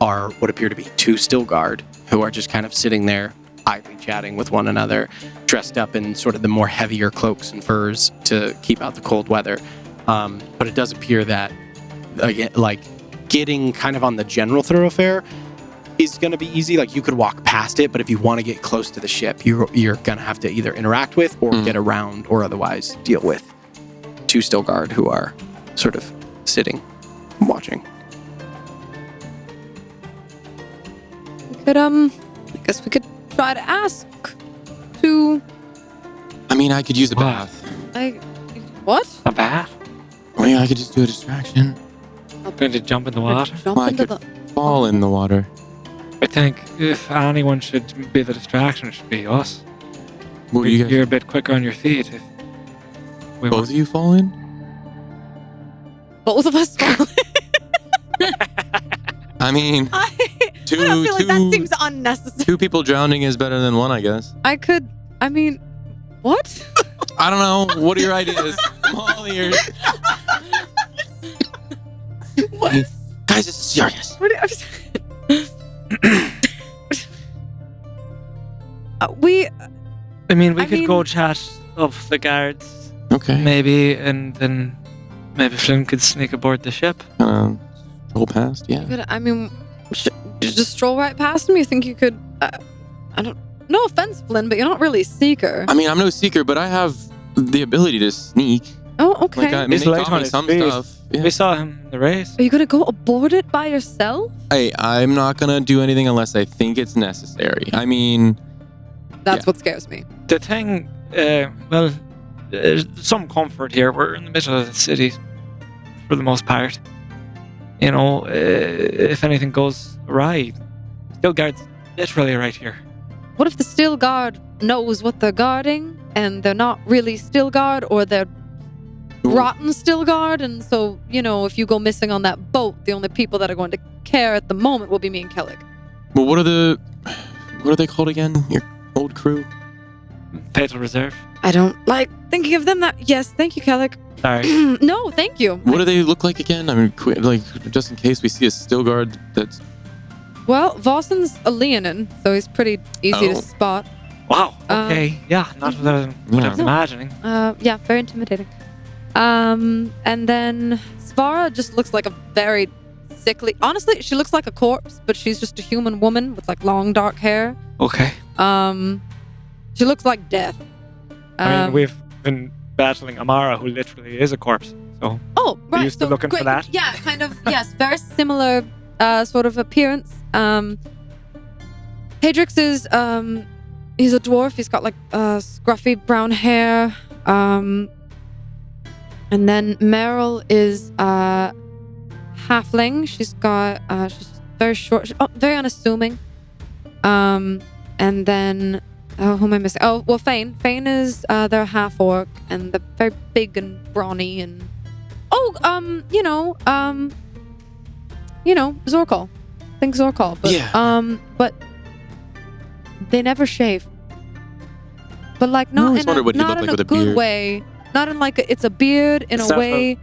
are what appear to be 2 still guard who are just kind of sitting there idly chatting with one another, dressed up in sort of the more heavier cloaks and furs to keep out the cold weather. But it does appear that, again, like, getting kind of on the general thoroughfare is going to be easy. Like, you could walk past it, but if you want to get close to the ship, you're going to have to either interact with or get around or otherwise deal with 2 still guard who are sort of sitting, watching. We could, I guess we could try to ask to... I mean, I could use a bath. What? A bath? Or yeah, I could just do a distraction. Going to jump in the water? Well, I could fall in the water. I think if anyone should be the distraction, it should be us. What do you guys? You're a bit quicker on your feet. If we Both of you fall in? Both of us fall in. I mean, I don't feel like that seems unnecessary. 2 people drowning is better than 1, I guess. What? I don't know. What are your ideas? I'm all ears. What? Guys, this is serious. What we could go chat up the guards. Okay. Maybe, and then maybe Flynn could sneak aboard the ship. Stroll past, yeah. Just stroll right past him? You think you could... I don't... No offense, Flynn, but you're not really a seeker. I mean, I'm no seeker, but I have the ability to sneak. Oh, okay. Like, I mean, He's they light taught on me his some feet. stuff. Yeah. We saw him in the race. Are you going to go aboard it by yourself? Hey, I'm not going to do anything unless I think it's necessary. I mean... That's what scares me. The thing, there's some comfort here. We're in the middle of the city for the most part. You know, if anything goes awry, still guards literally right here. What if the still guard knows what they're guarding and they're not really still guard, or they're rotten still guard, and so, you know, if you go missing on that boat, the only people that are going to care at the moment will be me and Ceallach. Well, what are they called again? Your old crew? Fatal Reserve. I don't like thinking of them that... Yes, thank you, Ceallach. Sorry. No, thank you. What do they look like again? I mean, like, just in case we see a still guard that's... Well, Vossen's a Leonin, so he's pretty easy to spot. Wow. Okay. Yeah. Not what I was imagining. Yeah, very intimidating. And then Svara just looks like a very sickly... Honestly, she looks like a corpse, but she's just a human woman with like long dark hair. Okay. She looks like death. I mean, we've been battling Amara, who literally is a corpse. So. Oh, right. We're used to looking for that. Yeah, kind of. Yes, very similar sort of appearance. Hadrix is he's a dwarf. He's got like scruffy brown hair. And then Meryl is halfling. She's got she's very short, very unassuming. And then who am I missing? Oh, well, Fane. Fane is they're half orc, and they're very big and brawny, and Zorkal. Think Zorkal, but but they never shave. But like not in a good way. Not in like it's a beard in a way.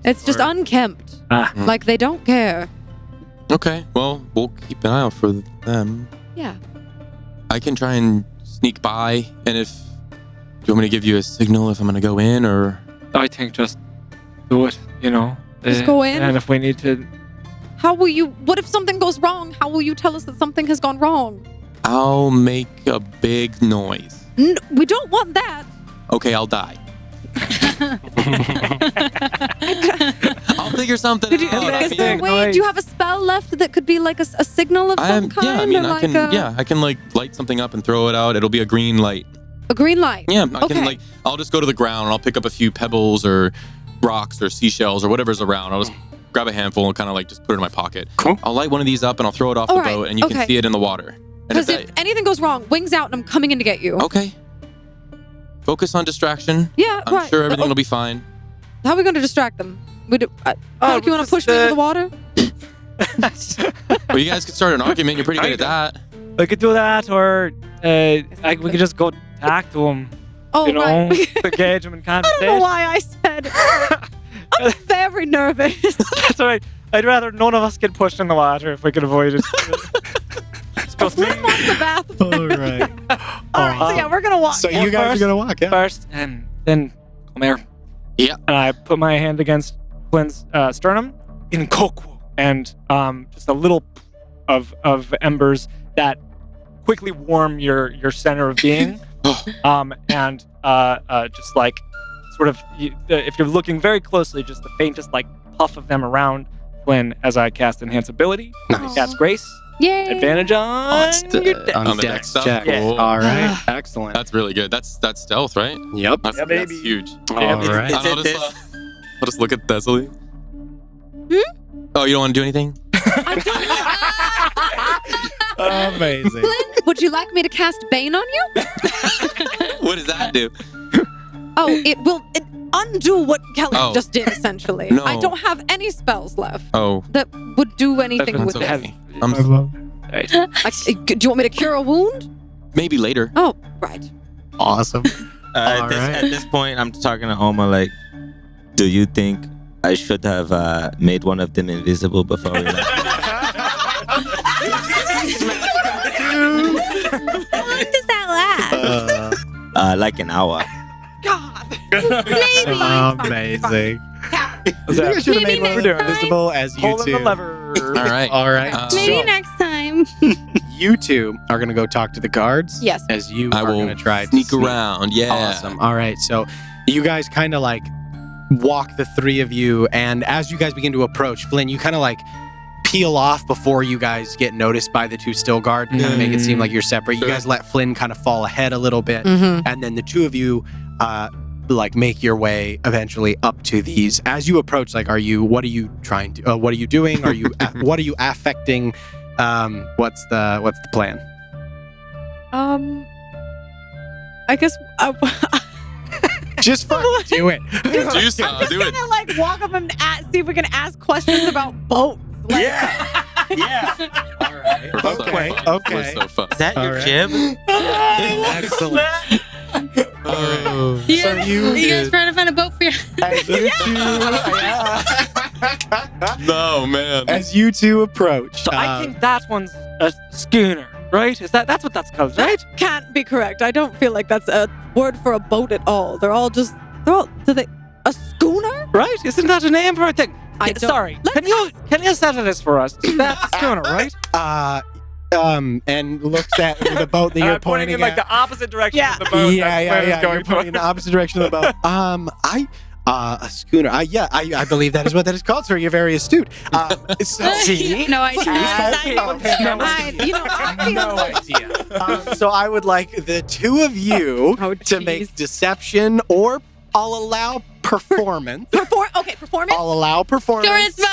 It's just unkempt. Like they don't care. Okay, well, we'll keep an eye out for them. Yeah. I can try and sneak by, and if you want me to give you a signal if I'm going to go in, or... I think just do it, you know. Just go in? And if we need to... What if something goes wrong? How will you tell us that something has gone wrong? I'll make a big noise. We don't want that. Okay, I'll die. I'll figure something out. Is there a way? Do you have a spell left that could be like a signal of some kind? Yeah, I mean, I can like light something up and throw it out. It'll be a green light. A green light? Yeah, I'll just go to the ground and I'll pick up a few pebbles or rocks or seashells or whatever's around. I'll just grab a handful and kind of like just put it in my pocket. Cool. I'll light one of these up and I'll throw it off the boat, and you can see it in the water. Because if anything goes wrong, wings out and I'm coming in to get you. Okay. Focus on distraction. Yeah, I'm sure everything will be fine. How are we going to distract them? You want to push me into the water? Well, you guys could start an argument. You're pretty good at that. We could do that, or we could just go talk to him. Oh, you know, right. engage him in conversation. I don't know why I said. I'm very nervous. That's all right. I'd rather none of us get pushed in the water if we could avoid it. It's just me. Flynn wants the bath. All right. All right, so yeah, we're gonna walk. So now. you guys are gonna walk, yeah? First, and then come here. Yeah. And I put my hand against Flynn's sternum in koku, and just a little of embers that quickly warm your center of being, and just like sort of if you're looking very closely, just the faintest like puff of them around Flynn as I cast enhance ability. Nice. That's grace. Yay. Advantage on your dex. On On the dex dex stuff? check. Yeah. All right. Excellent. That's really good. That's stealth, right? Yep. That's, Yeah, that's baby. huge. All right. I'll just look at Thessaly. Oh, you don't want to do anything? Amazing. Would you like me to cast Bane on you? What does that do? Oh, it will undo what Kelly Oh. just did, essentially. No. I don't have any spells left Oh, that would do anything that's with okay. this. Right. Like, do you want me to cure a wound? Maybe later. Oh, right. Awesome. All right. At this point, I'm talking to Oma like, do you think I should have made one of them invisible before we left? How long does that last? Like an hour. God. Maybe. Amazing. What's You that? guys should have made Maybe one next time. invisible as you Pulling two. the lever. All right. All right. Maybe So, next time. you two are going to go talk to the guards. Yes. As you I are will going to try to Sneak around. Yeah. Awesome. All right. So you guys kind of like walk, the three of you, and as you guys begin to approach, Flynn, you kind of like peel off before you guys get noticed by the two still guard and kind of make it seem like you're separate. Sure. You guys let Flynn kind of fall ahead a little bit, Mm-hmm. and then the two of you like make your way eventually up to these. As you approach, like, what are you trying to what are you doing? Are you what are you affecting? What's the plan? I guess Just fucking do it. Do it. gonna like walk up and see if we can ask questions about boats. Like, Yeah. All right. Okay, okay. We're so fun. Is that All your right. jib? Excellent. Oh. You So guys, you- you guys trying to find a boat for you? As you two, No, man. as you two approach, So I think that one's a schooner, right? That's what that's called, right? can't be correct. I don't feel like that's a word for a boat at all. Do they a schooner? Right? Isn't that a name for a thing? I Yeah, don't- sorry. Let's Can you settle this for us? That's a schooner, right? and looks at the boat that you're pointing in like at. the opposite direction Yeah. of the boat. Yeah. Going You're pointing in the opposite direction of the boat. A schooner. I believe that is what that is called, sir. You're very astute. See? No idea. No idea. So I would like the two of you Oh, to make deception, or I'll allow performance. Performance. I'll allow performance. Charisma.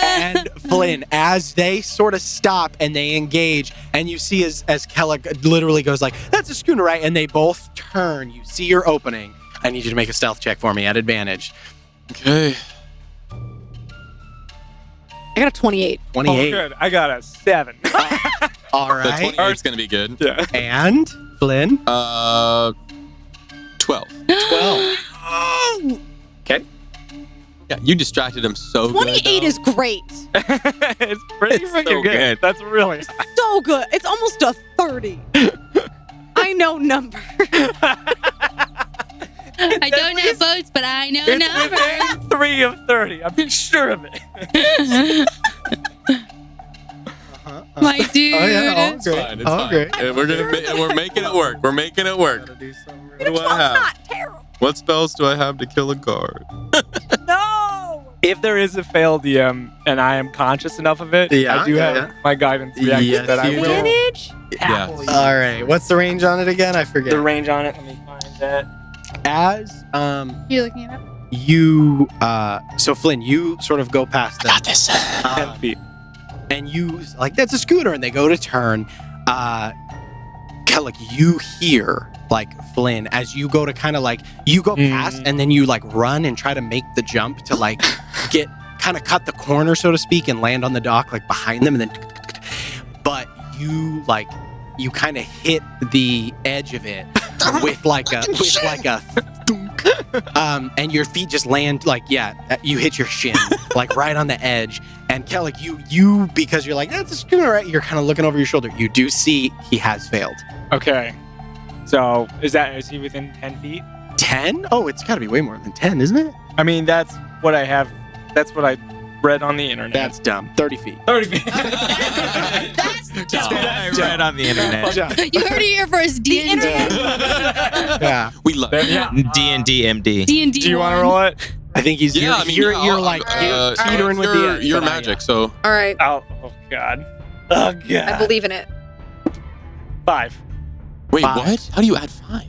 And Flynn, as they sort of stop and they engage, and you see as Ceallach literally goes like, "That's a schooner, right?" And they both turn. You see your opening. I need you to make a stealth check for me at advantage. Okay. I got a 28. 28. Oh, good. I got a 7. All The right. 28's gonna be good. Yeah. And Flynn, 12. 12. Okay. Yeah, you distracted him so 28 good. is great. It's pretty It's freaking so good. good. That's really. So good. It's almost a 30. I know numbers. I don't know boats, but I know It's numbers. within 3 of 30. I'm sure of it. My dude. Oh yeah, all It's great. fine. It's all fine. great. And we're making it work. We're making it work. What do I have? Not terrible. What spells do I have to kill a guard? No. If there is a failed DM and I am conscious enough of it, Yeah, I do have yeah. my guidance reaction Yes, that I you will do. Advantage? happily. All right. What's the range on it again? I forget. The range on it. Let me find that. As You looking it up? you so Flynn, you sort of go past them. 10 feet. And you like, that's a scooter, and they go to turn. Ceallach, you hear like Flynn as you go to kind of like you go past, and then you like run and try to make the jump to like get kind of cut the corner, so to speak, and land on the dock like behind them, and then but you like you kind of hit the edge of it with like a thunk. And your feet just land like, you hit your shin like right on the edge, And Ceallach, you because you're like, that's a schooner, right? You're kind of looking over your shoulder. You do see he has failed. Okay. So is he within 10 feet? 10? Oh, it's got to be way more than 10, isn't it? I mean, that's what I have. That's what I read on the internet. That's dumb. 30 feet. 30 feet. That's I read on the internet. You heard it here first. D&D. Yeah. We love it. Yeah. D&D MD. D&D. Do you want to roll it? I think he's you're like teetering with the edge. You're but I- magic, so All right. Oh God. Oh God. I believe in it. 5. wait, 5. what? How do you add 5?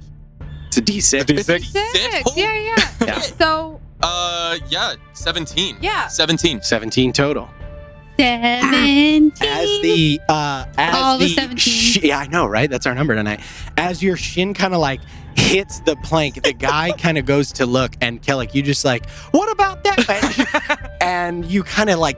It's a D6. It's a 6. D6? Yeah. Yeah. So, Yeah, 17. Yeah. 17. 17 total. 17. As the All the 17. yeah, I know, right? That's our number tonight. As your shin kind of like hits the plank, the guy kind of goes to look, and Ceallach, you just like, what about that? And you kind of like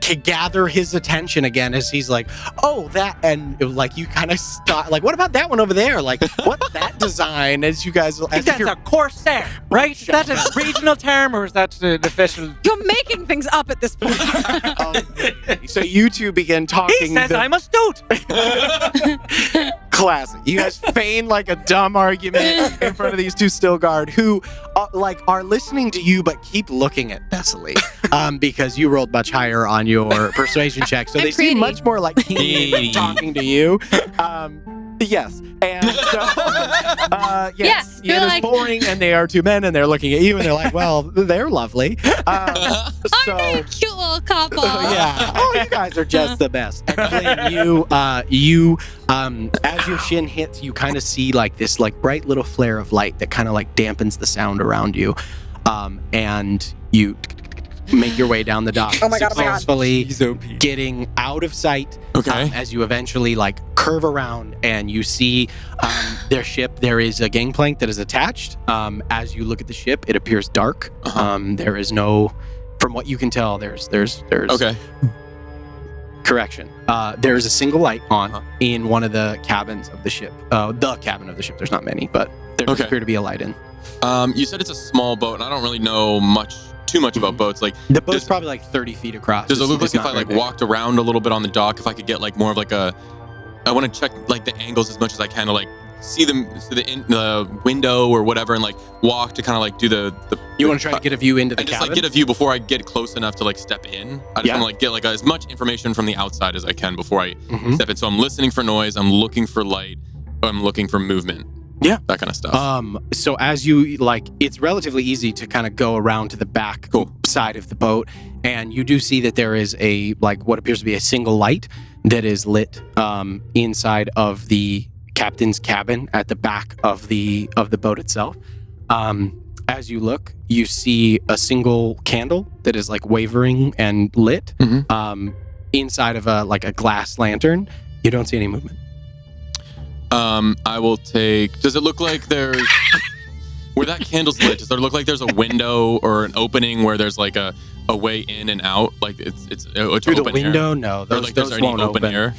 to gather his attention again as he's like, oh, that, and it was like you kind of stop, like, what about that one over there? Like, what's that design? As you guys, I think that's a corsair, right? Is that a regional term or is that the official? you're making things up at this point. so you two begin talking. He says I'm astute. Classic. You guys feign like a dumb argument in front of these two Stilgard who are listening to you but keep looking at Thessaly because you rolled much higher on your persuasion check. So I'm they pretty. seem much more like keen talking to you. Yes. And so, yes, Yeah, it is like- boring and they are two men and they're looking at you and they're like, well, they're lovely. So... Cute little couple. yeah. Oh, you guys are just the best. And Flynn, you, as your shin hits, you kind of see like this like bright little flare of light that kind of like dampens the sound around you, and you make your way down the dock. Oh my God, oh my God. Successfully getting out of sight. Okay. As you eventually like curve around and you see their ship, there is a gangplank that is attached. As you look at the ship, it appears dark. There is no, from what you can tell, there's Okay. correction. There is a single light on in one of the cabins of the ship. The cabin of the ship. There's not many, but there does appear to be a light in. You said it's a small boat, and I don't really know too much about boats. Like, The boat's probably like 30 feet across. does it look It's like if not I like very big. walked around a little bit on the dock, if I could get like more of like I want to check like the angles as much as I can to like see the window or whatever, and like walk to kind of like do the. You want to try to get a view into the and just cabin? like get a view before I get close enough to like step in. I just want to like get like as much information from the outside as I can before I step in. So I'm listening for noise, I'm looking for light, I'm looking for movement. Yeah. That kind of stuff. So as you like, it's relatively easy to kind of go around to the back side of the boat, and you do see that there is a like what appears to be a single light that is lit inside of the captain's cabin at the back of the boat itself. As you look, you see a single candle that is like wavering and lit inside of a glass lantern. You don't see any movement. I will take. Does it look like there's where that candle's lit? Does it look like there's a window or an opening where there's like a way in and out? Like it's Through the open window? air? No, Or those, like there's those any won't open open. air?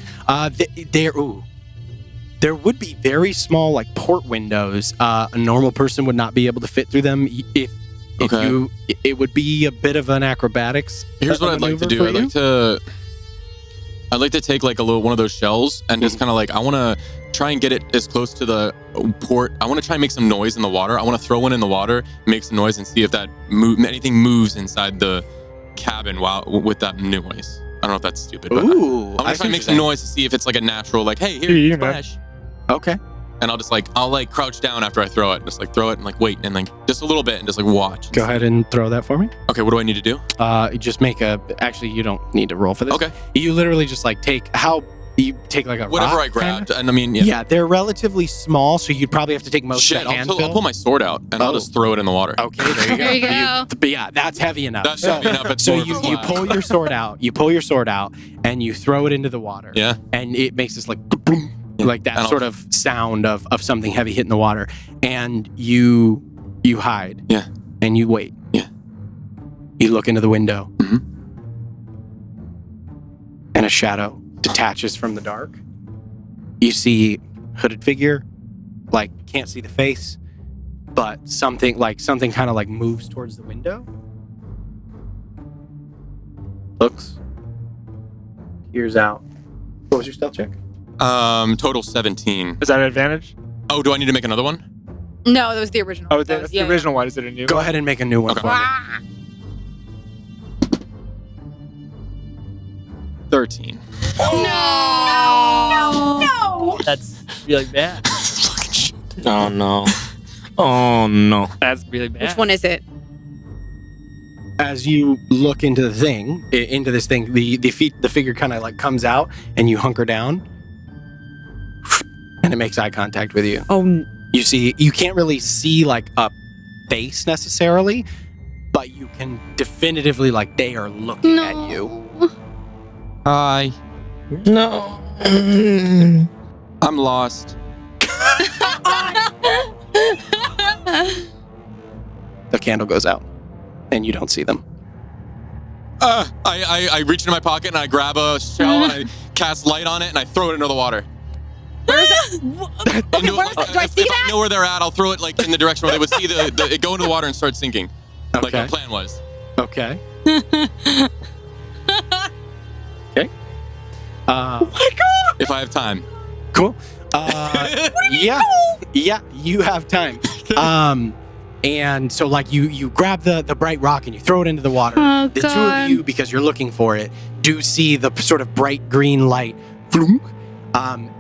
There would be very small like port windows. A normal person would not be able to fit through them. If Okay. it would be a bit of an acrobatics. Here's what I'd like to maneuver do. for you. I'd like to take like a little one of those shells and just kind of like I want to try and get it as close to the port. I want to try and make some noise in the water. I want to throw one in the water, make some noise, and see if that anything moves inside the cabin with that noise. I don't know if that's stupid, but Ooh, I'm gonna try and make some noise to see if it's like a natural like, hey, Yeah, here, man. splash. Okay. And I'll like crouch down after I throw it, just like throw it and like wait and like just a little bit and just like watch. Go ahead and throw that for me. Okay, what do I need to do? Just make actually, you don't need to roll for this. Okay, You literally just like take like a whatever rock, I grabbed, kinda? and I mean Yeah, they're relatively small, so you'd probably have to take most Shit, of that hand I'll pull my sword out and I'll just throw it in the water. Okay, there you go. There you go. But yeah, that's heavy enough. That's heavy enough. It's So more of a you splash. pull your sword out. You pull your sword out, and you throw it into the water. Yeah. And it makes this like boom, like that And sort of sound of something heavy hitting the water. And you hide. Yeah. And you wait. Yeah. You look into the window. Mhm. And a shadow detaches from the dark. You see hooded figure, like can't see the face, but something kind of like moves towards the window. Looks, figures out. What was your stealth check? Total 17. Is that an advantage? Oh, do I need to make another one? No, that was the original. Oh, That was- that's the original one. Is it a new Go one? ahead and make a new one Okay. for me. Ah! 13. No! That's really bad. Oh no. Oh no. That's really bad. Which one is it? As you look into the thing, the figure kind of like comes out, and you hunker down, and it makes eye contact with you. Oh, You can't really see like a face necessarily, but you can definitively like they are looking at you. Hi. No. I'm lost. The candle goes out, and you don't see them. I reach into my pocket and I grab a shell and I cast light on it and I throw it into the water. where is it? Okay, where is it? Do I see if that? I know where they're at, I'll throw it like in the direction where they would see it go into the water and start sinking. Like Okay. the plan was. Okay. Okay. If I have time. Cool. Yeah, you have time. And so like you grab the bright rock and you throw it into the water. Oh, The two God. of you, because you're looking for it, do see the sort of bright green light. Floonk.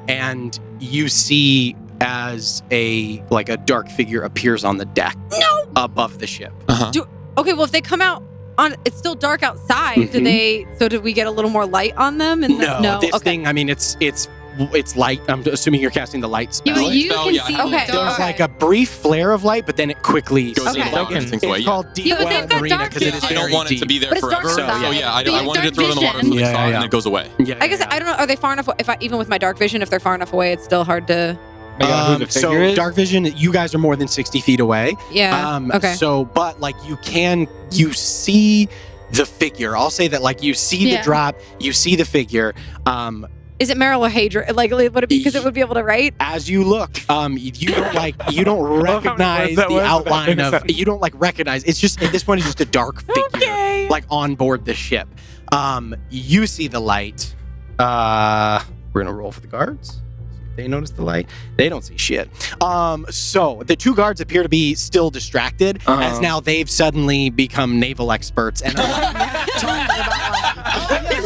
And you see as a dark figure appears on the deck above the ship. Uh-huh. Okay, well, if they come out on, it's still dark outside. Mhm. Did we get a little more light on them? And No, this okay. thing, I mean, it's light. I'm assuming you're casting the light spell. Yeah, but you spell, can yeah. see Okay. the There's dark. like a brief flare of light, but then it quickly Goes Okay. in the water and sinks away. It's Yeah. called Yeah, but they've Deepwell got Marina dark because it is vision. I don't very want it to deep. be there But it's dark forever. So, outside. yeah, But you I have wanted to dark throw it in the water vision. really Yeah, far yeah. and it goes away. Yeah, I guess I don't know. Are they far enough? Even with my dark vision, if they're far enough away, it's still hard to. Figure out who the so figure is? dark vision, you guys are more than 60 feet away. Yeah. Okay. So, but like you see the figure. I'll say that like you see Yeah. the drop, you see the figure. Is it Meryl or Hadra? Like, would it be because it would be able to write? As you look, you don't recognize that the was outline that. of. You don't like recognize. It's just at this point, it's just a dark figure, Okay. like on board the ship. You see the light. We're gonna roll for the guards. They notice the light. They don't see shit. So the two guards appear to be still distracted, as now they've suddenly become naval experts and are like, talking about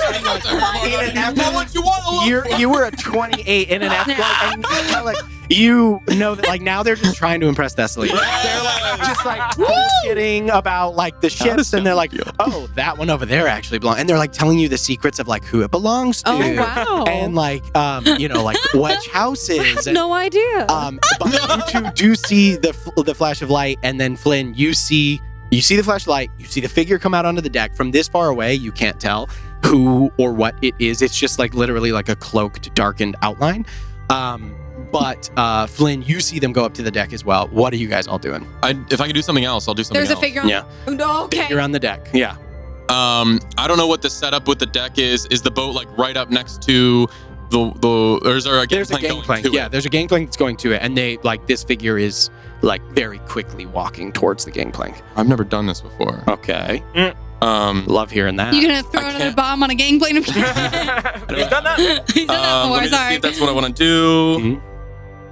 like, you were a 28 in an F1, and like you know that like now they're just trying to impress Thessaly. They're like just like bullshitting about like the ships, and they're like, oh, that one over there actually belongs, and they're like telling you the secrets of like who it belongs to, Oh wow. and like like which houses. No idea. But you two do see the flash of light, and then Flynn, you see the flashlight, you see the figure come out onto the deck. From this far away, you can't tell who or what it is. It's just like literally like a cloaked, darkened outline. But Flynn, you see them go up to the deck as well. What are you guys all doing? If I can do something else, I'll do something There's else. a figure on. Yeah. No, okay. Figure on the deck. Yeah. I don't know what the setup with the deck is. Is the boat like right up next to the or is there a There's a gangplank going gangplank. to Yeah, it? there's a gangplank that's going to it, and they like this figure is like very quickly walking towards the gangplank. I've never done this before. Okay. Um, Love hearing that. You gonna throw I another can't- bomb on a gangplank? He's done that. He's done that let me before. just see Sorry. if that's what I want to do. Mhm.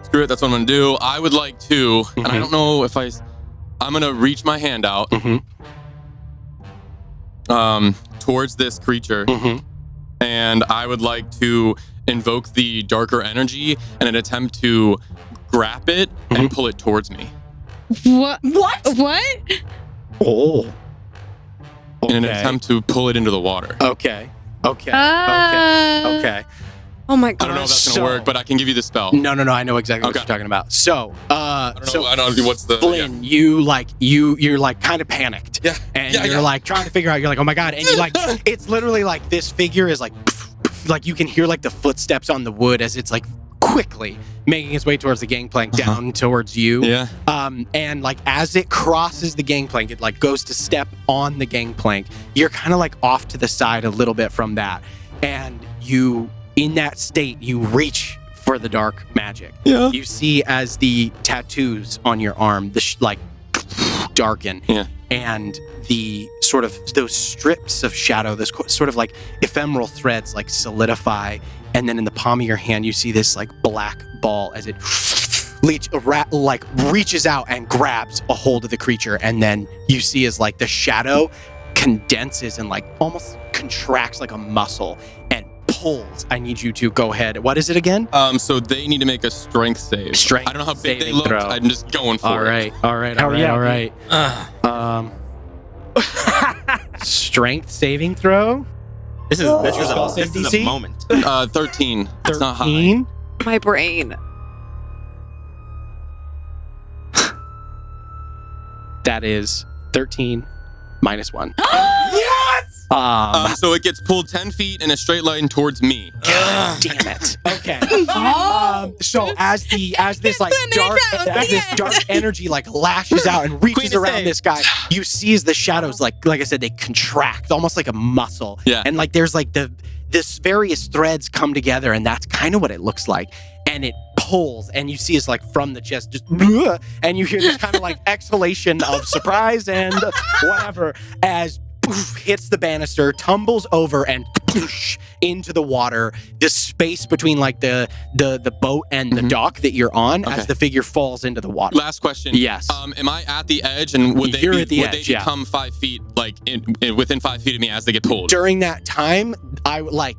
Screw it, that's what I'm gonna do. I would like to, and I Mhm. don't know if I'm gonna reach my hand out Mhm. Towards this creature, Mhm. and I would like to invoke the darker energy and an attempt to grab it and pull it towards me. What? What? What? Oh. In an attempt to pull it into the water. Okay. Okay. Uh, Okay. Oh my I god. don't know if that's so- gonna work, but I can give you the spell. No. I know exactly what Okay. you're talking about. So, I don't know what's the Flynn, you're like kind of panicked. Yeah. And Yeah, you're yeah. like trying to figure out, you're like, oh my God. And you like, it's literally like this figure is like you can hear like the footsteps on the wood as it's like quickly making its way towards the gangplank down towards you. Yeah. And like as it crosses the gangplank, it like goes to step on the gangplank. You're kind of like off to the side a little bit from that. And you, in that state, you reach for the dark magic. Yeah. You see as the tattoos on your arm, like darken. Yeah. And the sort of those strips of shadow, this sort of like ephemeral threads like solidify, and then in the palm of your hand you see this like black ball as it reaches out and grabs a hold of the creature, and then you see as like the shadow condenses and like almost contracts like a muscle and pulls. I need you to go ahead. What is it again? So they need to make a strength save. Strength I don't know how big they saving look. throw. I'm just going for it. All right. Strength saving throw. This is spell save this is DC? a moment. 13. It's not high. 13. My brain. That is 13 minus 1. So it gets pulled 10 feet in a straight line towards me. God damn it. Okay. So as this like dark energy like lashes out and reaches around this guy, you see as the shadows like I said, they contract almost like a muscle. Yeah. And like there's like this various threads come together, and that's kind of what it looks like. And it pulls, and you see it's like from the chest just and you hear this kind of like exhalation of surprise and whatever as hits the banister, tumbles over, and into the water. The space between like the boat and the dock that you're on, as the figure falls into the water. Last question. Yes. Am I at the edge, and would You're they at the would edge, they yeah. become 5 feet, like within 5 feet of me as they get pulled? During that time, I like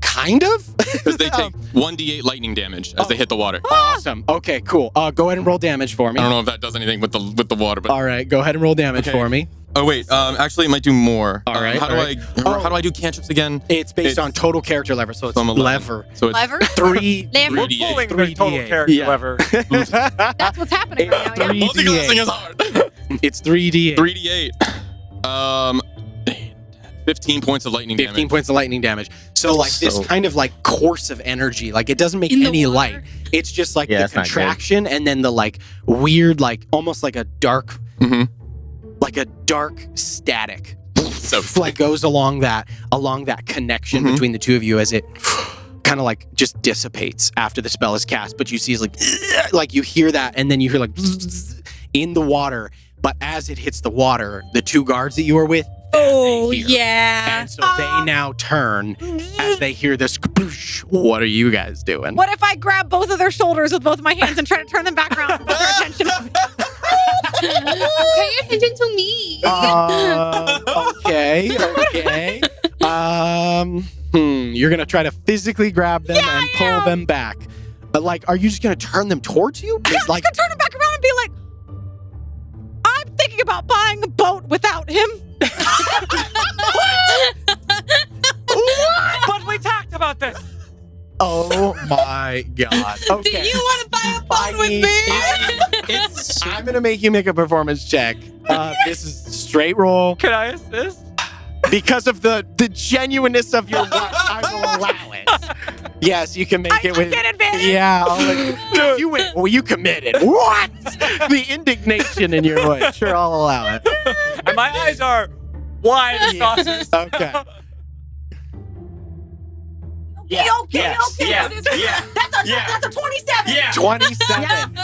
kind of Because they take 1d8 lightning damage as they hit the water. Awesome. Okay, cool. Go ahead and roll damage for me. I don't know if that does anything with the water, but All right, go ahead and roll damage Okay. for me. oh wait, actually it might do more. All right, How do all right. how do I do cantrips again? It's based on total character lever, so it's I'm 11. lever. So it's Lever? 3 Lever. We're 3d8. pulling the 3d8. total character Yeah. lever. That's what's happening right now. Yeah. 3d8. is hard. It's 3d8. 3d8. 15 points of lightning 15 damage. points of lightning damage. So like this kind of like course of energy, like it doesn't make In the any water? light. It's just like Yeah, the that's not good. contraction and then the like weird, like almost like a dark, Mhm. like a dark static, So like goes along that connection Mhm. between the two of you as it kind of like just dissipates after the spell is cast. But you see is like you hear that, and then you hear like in the water. But as it hits the water, the two guards that you were with, Oh, they hear. yeah. And so they now turn as they hear this. What are you guys doing? What if I grab both of their shoulders with both of my hands and try to turn them back around and put their attention on Pay attention to me. Okay. You're gonna try to physically grab them and pull them back. But like, are you just gonna turn them towards you? I'm It's just like, gonna turn him back around and be like, I'm thinking about buying a boat without him. But we talked about this. oh my god. Okay. Do you want to buy a boat with need- me? I'm gonna make you make a performance check. This is straight roll. Can I assist? Because of the genuineness of your work, I will allow it. Yes, you can make it with. get advantage. Yeah, you went. Well, you committed. What? The indignation in your voice. Sure, I'll allow it. And my eyes are wide as saucers. Okay. Okay. That's a 27. Yeah. 27.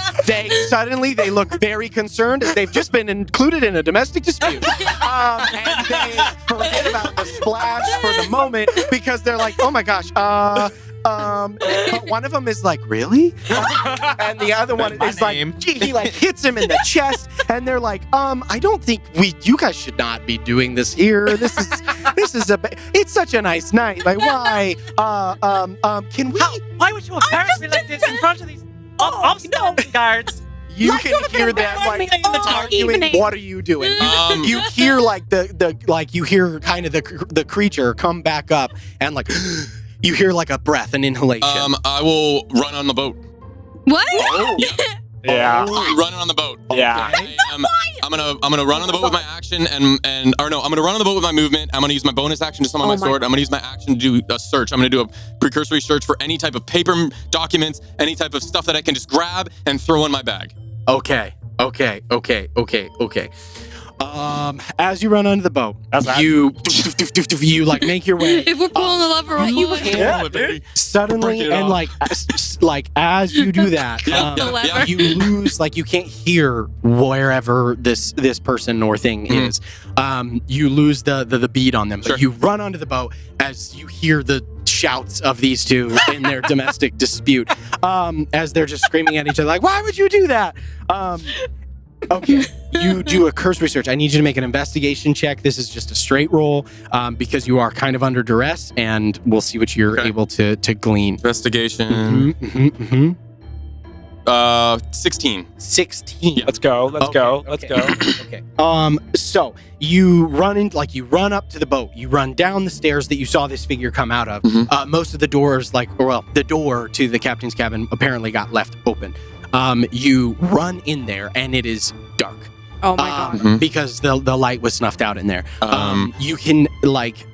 They look very concerned. They've just been included in a domestic dispute. And they forget about the splash for the moment because they're like, oh my gosh, but one of them is like, really? And the other one is like, he like hits him in the chest, and they're like, I don't think you guys should not be doing this here. This is it's such a nice night. Like, why? Can we? Why would you embarrass me like this in front of these upstanding guards? You Like, can you're hear gonna them embarrass like me all arguing. evening. What are you doing? You hear like you hear kind of the creature come back up, and like you hear like a breath, an inhalation. I will run on the boat. What? Yeah. Running on the boat. Yeah. I'm gonna run on the boat with my action I'm gonna run on the boat with my movement. I'm gonna use my bonus action to summon my sword. I'm gonna use my action to do a search. I'm gonna do a precursory search for any type of paper documents, any type of stuff that I can just grab and throw in my bag. Okay. As you run onto the boat, you like make your way. If we're pulling the lever, right, you would Suddenly, and like as you do that, the lever. you lose, like you can't hear wherever this person or thing is. You lose the beat on them. But you run onto the boat as you hear the shouts of these two in their domestic dispute, as they're just screaming at each other like, "Why would you do that?" Okay, you do a curse research. I need you to make an investigation check. This is just a straight roll, because you are kind of under duress, and we'll see what you're able to glean. Investigation. 16. 16. Let's go. Let's go. Okay. So you run up to the boat. You run down the stairs that you saw this figure come out of. Most of the doors, the door to the captain's cabin apparently got left open. You run in there, and it is dark. Oh my god! Because the light was snuffed out in there. You can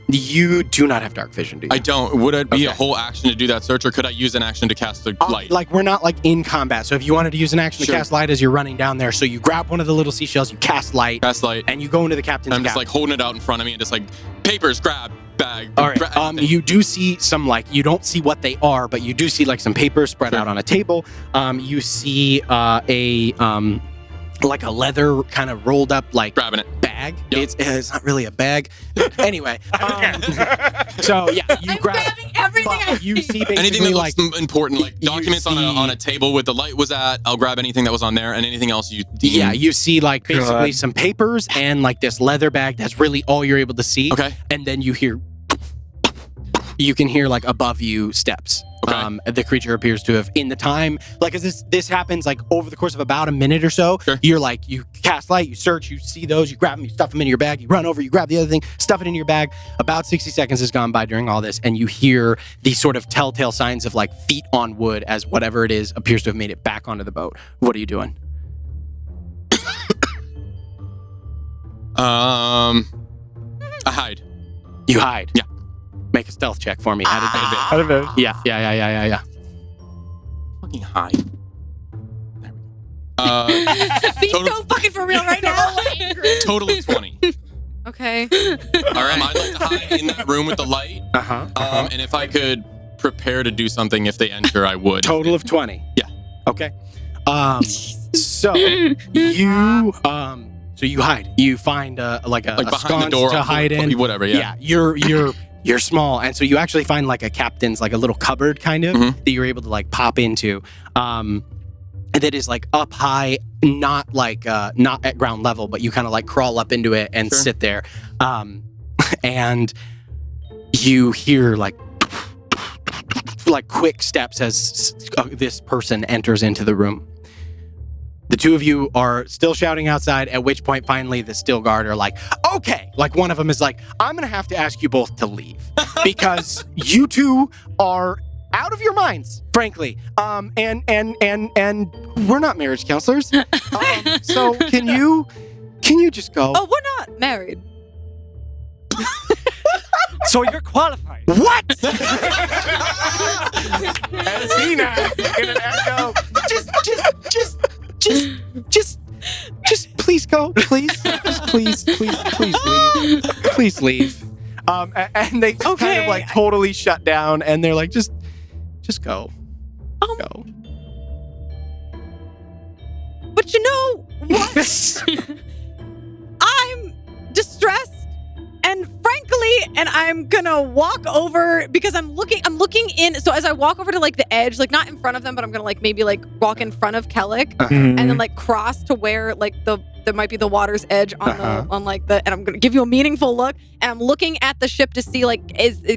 you do not have dark vision, do you? I don't. Would it be a whole action to do that search, or could I use an action to cast the light? We're not in combat, so if you wanted to use an action to cast light as you're running down there, so you grab one of the little seashells, you cast light, and you go into the captain's cabin. I'm just holding it out in front of me and just papers, grab, bag. All right. You do see some you don't see what they are, but you do see some papers spread out on a table. You see a leather kind of rolled up grabbing it bag. Yep. It's not really a bag. Anyway, so yeah, you grabbing everything. You see basically anything that looks important, documents on a table with the light was at. I'll grab anything that was on there, and anything else you. Yeah, you see basically some papers and this leather bag. That's really all you're able to see. Okay, and then you can hear above you steps. Okay. The creature appears to have, in the time, as this happens over the course of about a minute or so. Sure. You're you cast light, you search, you see those, you grab them, you stuff them into your bag, you run over, you grab the other thing, stuff it in your bag. About 60 seconds has gone by during all this, and you hear these sort of telltale signs of feet on wood as whatever it is appears to have made it back onto the boat. What are you doing? I hide. You hide. Yeah. Make a stealth check for me. Out of it. Yeah. Fucking hide. There Be we go. so fucking for real right now. Total of 20. Okay. All right. I'd like to hide in that room with the light. And if I could prepare to do something if they enter, I would. Total of 20. Yeah. Okay. So you hide. You find a behind the door to hide in. Whatever. Yeah. You're small, and so you actually find a captain's a little cupboard kind of that you're able to pop into. That is up high, not not at ground level, but you kind of crawl up into it and sit there. And you hear quick steps as this person enters into the room. The two of you are still shouting outside, at which point finally the still guard are okay. One of them is I'm going to have to ask you both to leave because you two are out of your minds, frankly. And we're not marriage counselors. So can you just go? Oh, we're not married. So you're qualified. What? As he now in an echo. Just please go, please. Just please leave. Please leave. And they kind of totally shut down, and they're just go. Go. But you know what? I'm distressed. And frankly, I'm gonna walk over because I'm looking in. So as I walk over to the edge, not in front of them, but I'm gonna maybe walk in front of Ceallach and then cross to where there might be the water's edge on and I'm gonna give you a meaningful look. And I'm looking at the ship to see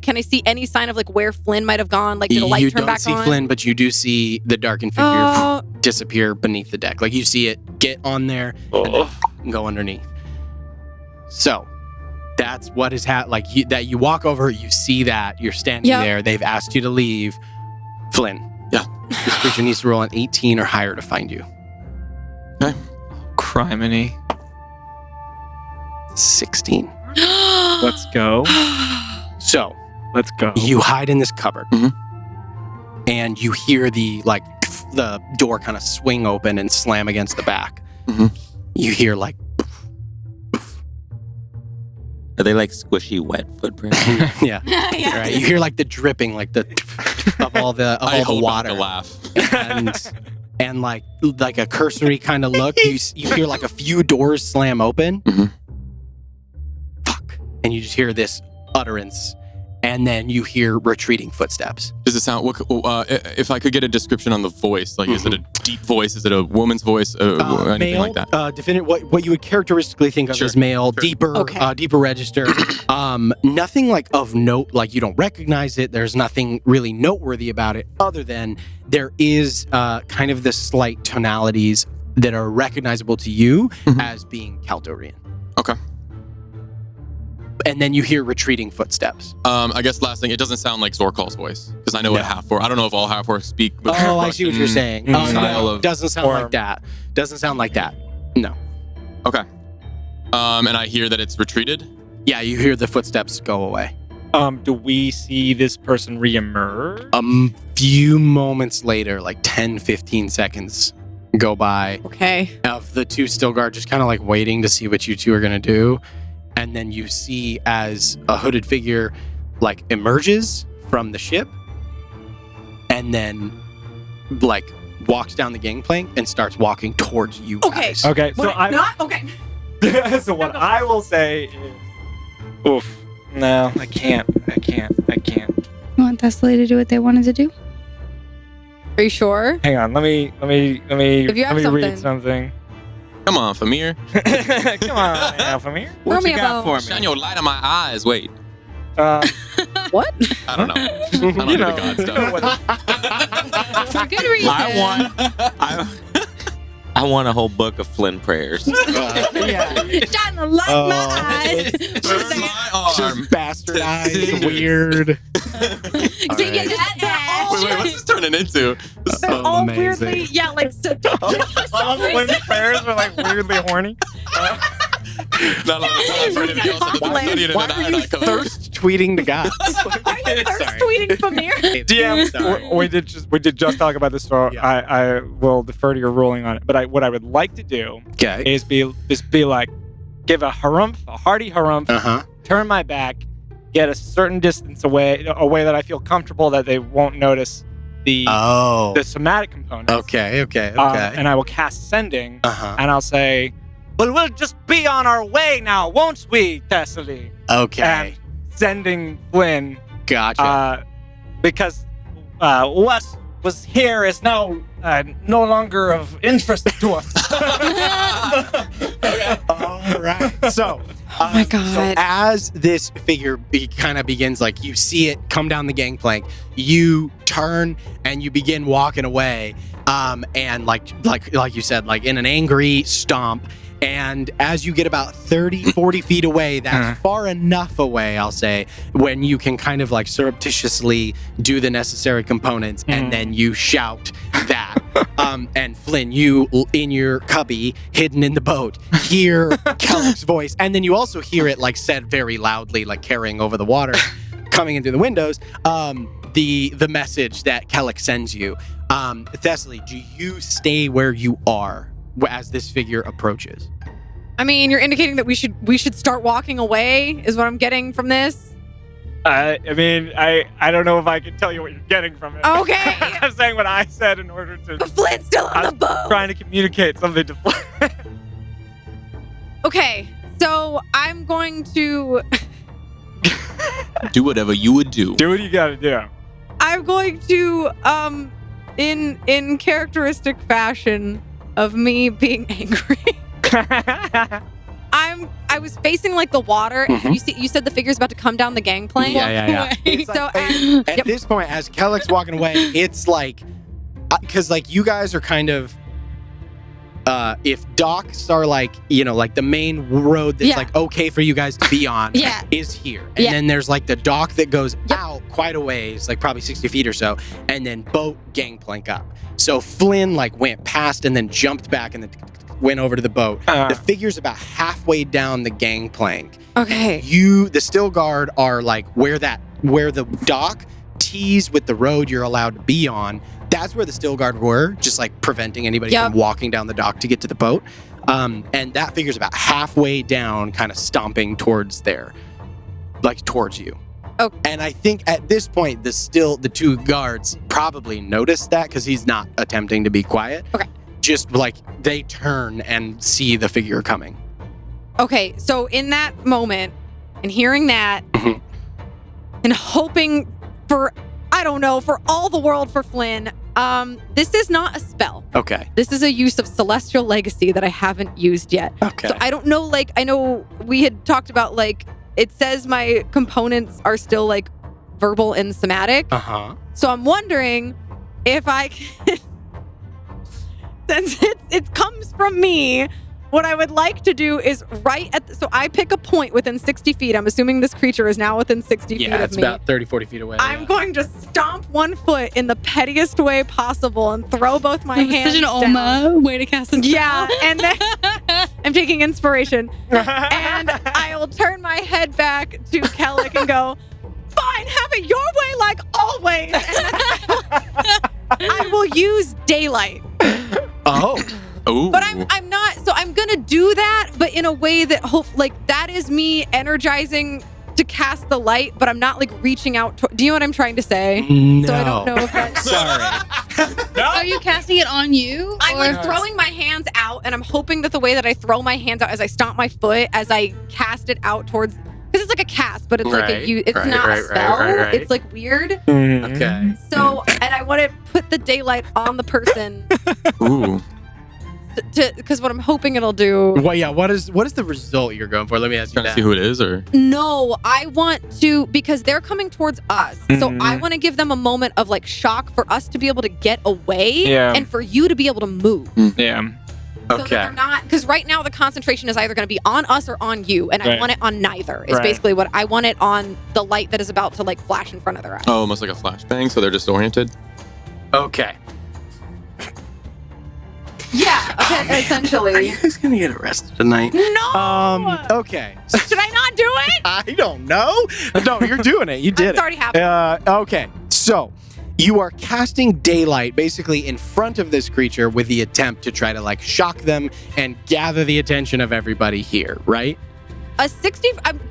can I see any sign of where Flynn might have gone? Did the light turn back on? You don't see Flynn, but you do see the darkened figure disappear beneath the deck. You see it get on there and then go underneath. So. That's what is that you walk over, you see that, you're standing there, they've asked you to leave. Flynn. Yeah. This creature needs to roll an 18 or higher to find you. Okay. Criminy. 16. Let's go. So. Let's go. You hide in this cupboard. And you hear the door kind of swing open and slam against the back. You hear Are they like squishy, wet footprints? Yeah. Right. You hear like the dripping, like the of all the water. I laugh. and like a cursory kind of look. You hear like a few doors slam open. Mhm. Fuck. And you just hear this utterance, and then you hear retreating footsteps. Does it sound? If I could get a description on the voice, like, is it a deep voice? Is it a woman's voice? Anything Male, like that? Definitive. What you would characteristically think of Sure. as male, Sure. deeper register. Nothing like of note. Like you don't recognize it. There's nothing really noteworthy about it, other than there is kind of the slight tonalities that are recognizable to you as being Caldorian. Okay. And then you hear retreating footsteps. I guess last thing, it doesn't sound like Zorkal's voice, because I know what half-orc. I don't know if all half-orcs speak. With Oh, I see what you're saying. Russian style No, of. doesn't sound like that. Doesn't sound like that. No. Okay. And I hear that it's retreated. Yeah, you hear the footsteps go away. Do we see this person reemerge? A few moments later, like 10, 15 seconds go by Okay. of the two still guard just kind of like waiting to see what you two are going to do. And then you see as a hooded figure like emerges from the ship and then like walks down the gangplank and starts walking towards you Okay. guys. Okay, so Okay. so what I will say is, oof. No, I can't. You want Thessaly to do what they wanted to do? Are you sure? Hang on, let me If you have read something. Come on, Famir. Come on, Alphamir. What Throw you me a got bone. for Shine me? your light on my eyes. Wait. What? I don't know. I don't do the god stuff. For good reason. I want a whole book of Flynn prayers. Shine the light in my eyes. Turn my arm. Just bastardized, Consider. weird. So, yeah, just, they're all, Wait, what's this turning into? they're so all amazing. weirdly, yeah, like, All Flynn's prayers are like weirdly horny. Not a lot of time for anything else other than studying in Why an are you iodine color. thirst tweeting the gods? Are you thirst tweeting from here? DM, we did just talk about this, so Yeah. I will defer to your ruling on it. But what I would like to do Okay. is be like, give a harumph, a hearty harumph, Uh-huh. turn my back, get a certain distance away that I feel comfortable that they won't notice the somatic components. Okay. And I will cast sending, Uh-huh. and I'll say, "Well, we'll just be on our way now, won't we, Thessaly?" Okay. And sending Flynn, Gotcha. because what was here is now no longer of interest to us. All right. So, Oh my So God. as this figure kind of begins, like you see it come down the gangplank, you turn and you begin walking away, and like you said, like in an angry stomp. And as you get about 30, 40 feet away, that's far enough away, I'll say, when you can kind of like surreptitiously do the necessary components, and then you shout that. And Flynn, you in your cubby, hidden in the boat, hear Ceallach's voice, and then you also hear it like said very loudly, like carrying over the water, coming in through the windows. The message that Ceallach sends you. Thessaly, do you stay where you are as this figure approaches? I mean, you're indicating that we should start walking away, is what I'm getting from this. I mean, I don't know if I can tell you what you're getting from it. Okay. I'm saying what I said in order to. But Flynn's still on the boat. Trying to communicate something to Flynn. Okay, so I'm going to Do whatever you would do. Do what you gotta do. I'm going to in characteristic fashion of me being angry. I was facing like the water. And you said the figure's about to come down the gangplank. Yeah. It's So like, at this point, as Ceallach's walking away, it's like, because like you guys are kind of, if docks are like, like the main road that's like okay for you guys to be on is here. And then there's like the dock that goes out quite a ways, like probably 60 feet or so, and then boat gangplank up. So Flynn like went past and then jumped back and then went over to the boat. The figure's about halfway down the gangplank. Okay. The still guard are like where the dock tees with the road you're allowed to be on. That's where the still guard were, just like preventing anybody from walking down the dock to get to the boat. And that figure's about halfway down, kind of stomping towards there, like towards you. Okay. And I think at this point, the two guards probably noticed that because he's not attempting to be quiet. Okay. Just like they turn and see the figure coming. Okay, so in that moment, and hearing that, Mhm. and hoping for, I don't know, for all the world for Flynn, this is not a spell. Okay. This is a use of Celestial Legacy that I haven't used yet. Okay. So I don't know, like, I know we had talked about, like, it says my components are still, like, verbal and somatic. Uh-huh. So I'm wondering if I can, since it comes from me, what I would like to do is so I pick a point within 60 feet. I'm assuming this creature is now within 60 feet Yeah, of it's me. about 30, 40 feet away. I'm yeah. going to stomp one foot in the pettiest way possible and throw both my hands Such an down. Oma way to cast a spell. Yeah, and then I'm taking inspiration. And I will turn my head back to Ceallach and go, fine, have it your way like always. And I will use daylight. Oh. Ooh. But I'm not, so I'm gonna do that, but in a way that that is me energizing to cast the light, but I'm not like reaching out. Do you know what I'm trying to say? No. So I don't know if that's. Sorry. Are you casting it on you? I'm or- like throwing my hands out, and I'm hoping that the way that I throw my hands out as I stomp my foot, as I cast it out towards, because it's like a cast, but it's like it's not a spell. right. It's like weird. Okay. So, and I want to put the daylight on the person Ooh. because what I'm hoping it'll do. Well, yeah. What is the result you're going for? Let me ask you Trying to that. see who it is, or No, I want to, because they're coming towards us. So Mhm. I want to give them a moment of like shock for us to be able to get away Yeah. and for you to be able to move. Yeah. So that they're not, because right now the concentration is either going to be on us or on you, and I Right. want it on neither. Is Right. basically what I want it on, the light that is about to like flash in front of their eyes. oh, almost like a flashbang, so they're disoriented. Okay. Yeah, okay, essentially. Are you guys gonna get arrested tonight? No. Okay. Should I not do it? I don't know. No, you're doing it. You did It's already happened. Okay. So you are casting daylight basically in front of this creature with the attempt to try to like shock them and gather the attention of everybody here, right? I'm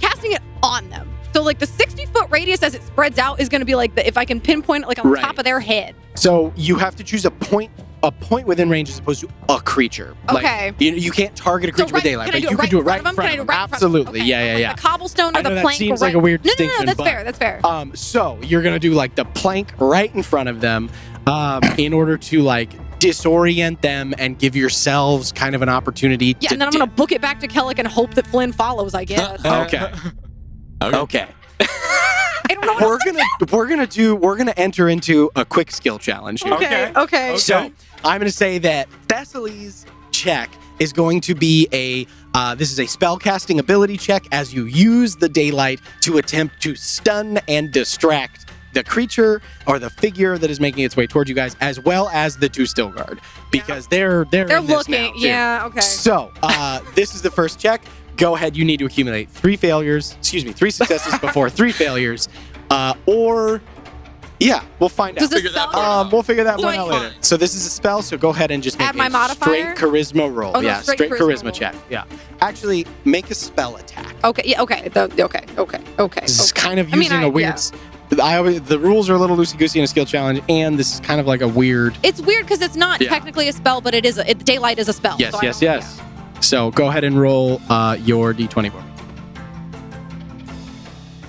casting it on them. So like the 60-foot radius as it spreads out is going to be like if I can pinpoint it like on Right. top of their head. So you have to choose a point within range as opposed to a creature. Okay. Like, you can't target a So creature with daylight, can I but do you it can do it right in front of them? Can I do it right in front of them? Absolutely. Okay. Yeah. Like the cobblestone or I know the that plank. seems or like a weird No, distinction, that's but- fair. That's fair. So you're gonna do like the plank right in front of them, in order to like disorient them and give yourselves kind of an opportunity. Yeah, to and then I'm going to book it back to Ceallach and hope that Flynn follows, I guess. Okay. Okay. Okay. I don't know what We're gonna enter into a quick skill challenge here. Okay. So I'm gonna say that Thessaly's check is going to be this is a spellcasting ability check as you use the daylight to attempt to stun and distract the creature or the figure that is making its way towards you guys, as well as the two still guard, because they're in this looking. now, too. Yeah, okay. So this is the first check. Go ahead. You need to accumulate 3 successes before 3 failures, or yeah, we'll find Does out. this spell We'll figure that So one I out can't- later. So this is a spell, so go ahead and just make Add my a modifier? straight charisma roll. Oh, no, yeah, straight straight charisma charisma roll. check. Yeah. Actually, make a spell attack. Okay, yeah, okay. Okay. This is kind of I mean, using a weird... the rules are a little loosey-goosey in a skill challenge, and this is kind of like a weird... It's weird because it's not Yeah. technically a spell, but it is. Daylight is a spell. Yes, so yes, yes. So go ahead and roll your d20 for me.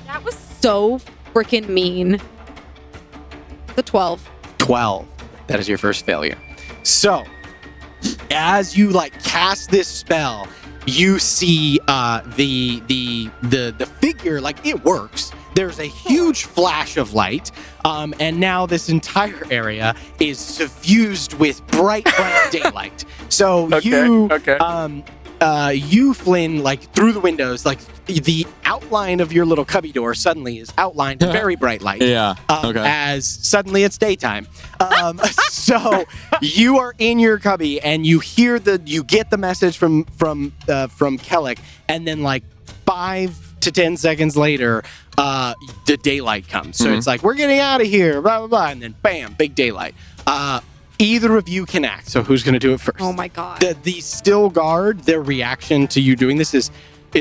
That was so freaking mean. The 12. 12. That is your first failure. So, as you like cast this spell, you see the figure, like it works. There's a huge flash of light, and now this entire area is suffused with bright daylight. So you, Flynn, like through the windows, like the outline of your little cubby door suddenly is outlined in very bright light. Yeah. Okay. As suddenly it's daytime. So you are in your cubby and you get the message from Ceallach, and then like 5 to 10 seconds later, the daylight comes. So it's like, we're getting out of here, blah blah blah, and then bam, big daylight. either of you can act. So who's going to do it first? Oh my god. The still guard, their reaction to you doing this is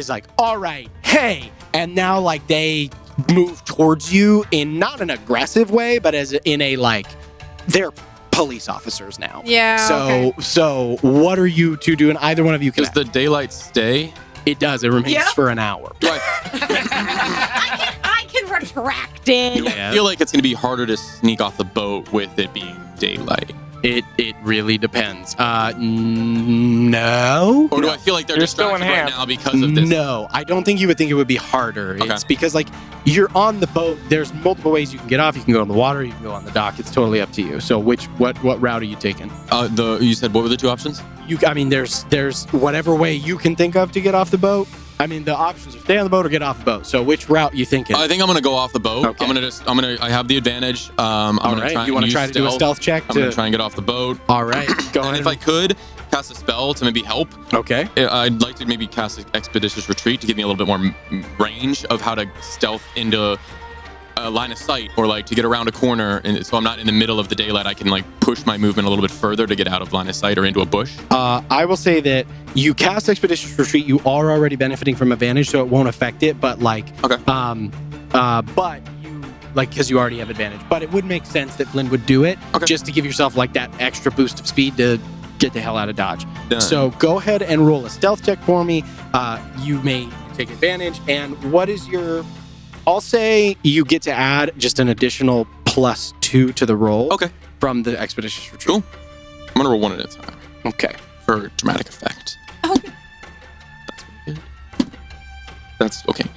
like, all right, hey. And now like they move towards you in not an aggressive way, but as in a like, they're police officers now. Yeah. So what are you two doing? Either one of you can Does the daylight stay? It does. It remains for an hour. Do I I can retract it. feel like it's going to be harder to sneak off the boat with it being daylight? It really depends. No. Or do I feel like they're You're still distracted right in hand. now because of this? No, I don't think you would think it would be harder. Okay. It's because like you're on the boat. There's multiple ways you can get off. You can go on the water. You can go on the dock. It's totally up to you. So what route are you taking? You said what were the two options? There's whatever way you can think of to get off the boat. I mean, the options are stay on the boat or get off the boat. So which route you thinking? I think I'm gonna go off the boat. Okay. I have the advantage. I'm All gonna right. try You want to and try use to do a stealth check? I'm gonna try and get off the boat. All right. Go And ahead. if I could cast a spell to maybe help, Okay. I'd like to maybe cast an expeditious retreat to give me a little bit more range of how to stealth into a line of sight, or like to get around a corner, and so I'm not in the middle of the daylight. I can like push my movement a little bit further to get out of line of sight or into a bush. I will say that you cast Expeditious Retreat. You are already benefiting from advantage, so it won't affect it. But like, Okay. but you like because you already have advantage. But it would make sense that Flynn would do it just to give yourself like that extra boost of speed to get the hell out of Dodge. Done. So go ahead and roll a stealth check for me. You may take advantage. And what is your? I'll say you get to add just an additional +2 to the roll. Okay. From the Expeditious Retreat. Cool. I'm gonna roll one at a time Okay. for dramatic effect. Okay. That's pretty good. That's okay.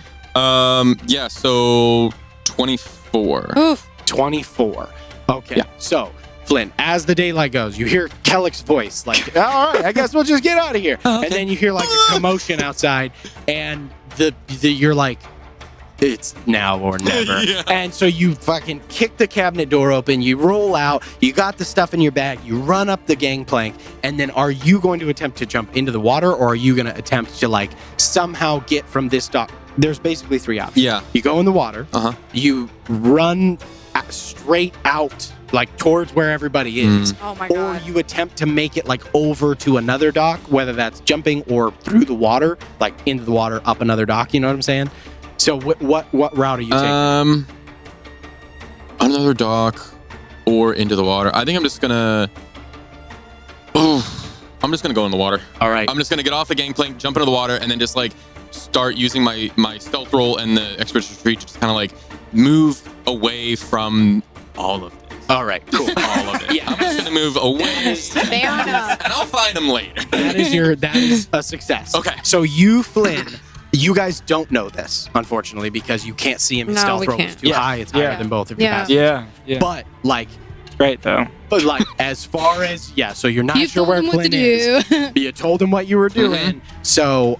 Yeah. So 24. Oof. 24. Okay. Yeah. So, Flynn, as the daylight goes, you hear Ceallach's voice, like, all right, I guess we'll just get out of here. Okay. And then you hear like a commotion outside, and you're like, it's now or never. Yeah. And so you fucking kick the cabinet door open, you roll out, you got the stuff in your bag, you run up the gangplank, and then are you going to attempt to jump into the water, or are you going to attempt to like somehow get from this dock? There's basically 3 options. Yeah. You go in the water, Uh-huh. you run straight out, like towards where everybody is, Oh my or god. you attempt to make it like over to another dock, whether that's jumping or through the water, like into the water, up another dock. You know what I'm saying? So what route are you taking? Another dock or into the water. I think I'm just gonna. I'm just gonna go in the water. All right. I'm just gonna get off the gangplank, jump into the water, and then just like start using my stealth roll and the expeditious retreat to just kind of like move away from all of this. All right. Cool. All of it. Yeah. I'm just gonna move away, Fair enough. and I'll find them later. that is a success. Okay. So you, Flynn, you guys don't know this, unfortunately, because you can't see him. His No, stealth we roll is can't. too Yeah. high. It's higher Yeah. than both of you. Yeah. guys. Yeah. But like, It's great though. as far as so you're not You sure told where him what to Flynn is. do. You told him what you were doing. So,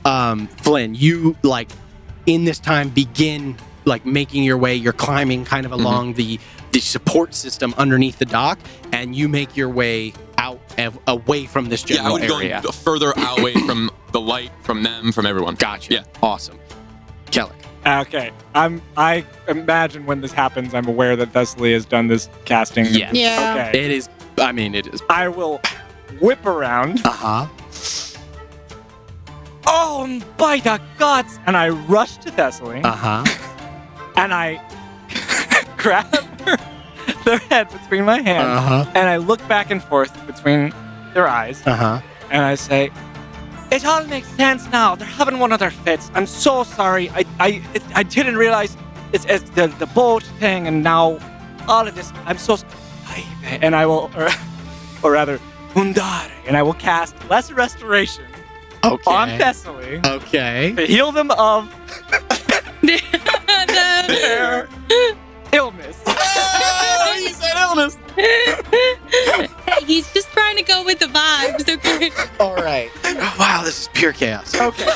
Flynn, you like in this time begin like making your way. You're climbing kind of along the support system underneath the dock, and you make your way out away from this Yeah, I general would go area. further away from the light, from them, from everyone. Gotcha. Yeah. Awesome. Ceallach. Okay. I imagine when this happens, I'm aware that Thessaly has done this casting. Yes. Yeah. Okay. It is. I mean, it is. I will whip around. Uh-huh. Oh, by the gods! And I rush to Thessaly, Uh-huh. and I grab their head between my hands, Uh-huh. and I look back and forth between their eyes, Uh-huh. and I say, "It all makes sense now. They're having one of their fits. I'm so sorry. I didn't realize it's the boat thing, and now all of this. I'm so sorry." And I will, or rather, Undare, and I will cast Lesser Restoration Okay. on Thessaly Okay. to heal them of their illness. Oh, you said illness. Hey, he's just trying to go with the vibes, okay? All right. Wow, this is pure chaos. Okay.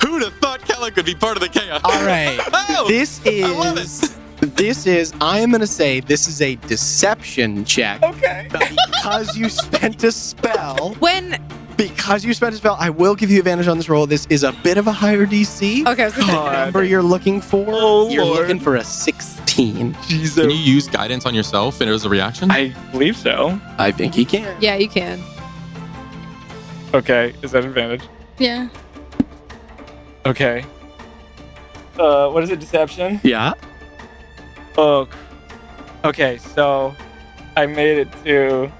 Who'd have thought Ceallach could be part of the chaos? All right. Oh, This I love is, I am going to say this is a deception check. Okay. But because you spent a spell, When I will give you advantage on this roll. This is a bit of a higher DC. okay, I was gonna say, God. Number you're looking for, Oh, you're Lord. looking for a 16. 15. Can you use guidance on yourself and it was a reaction? I believe so. I think he can. Yeah, you can. Okay, is that advantage? Yeah. Okay. What is it? Deception? Yeah. Oh. Okay, so I made it to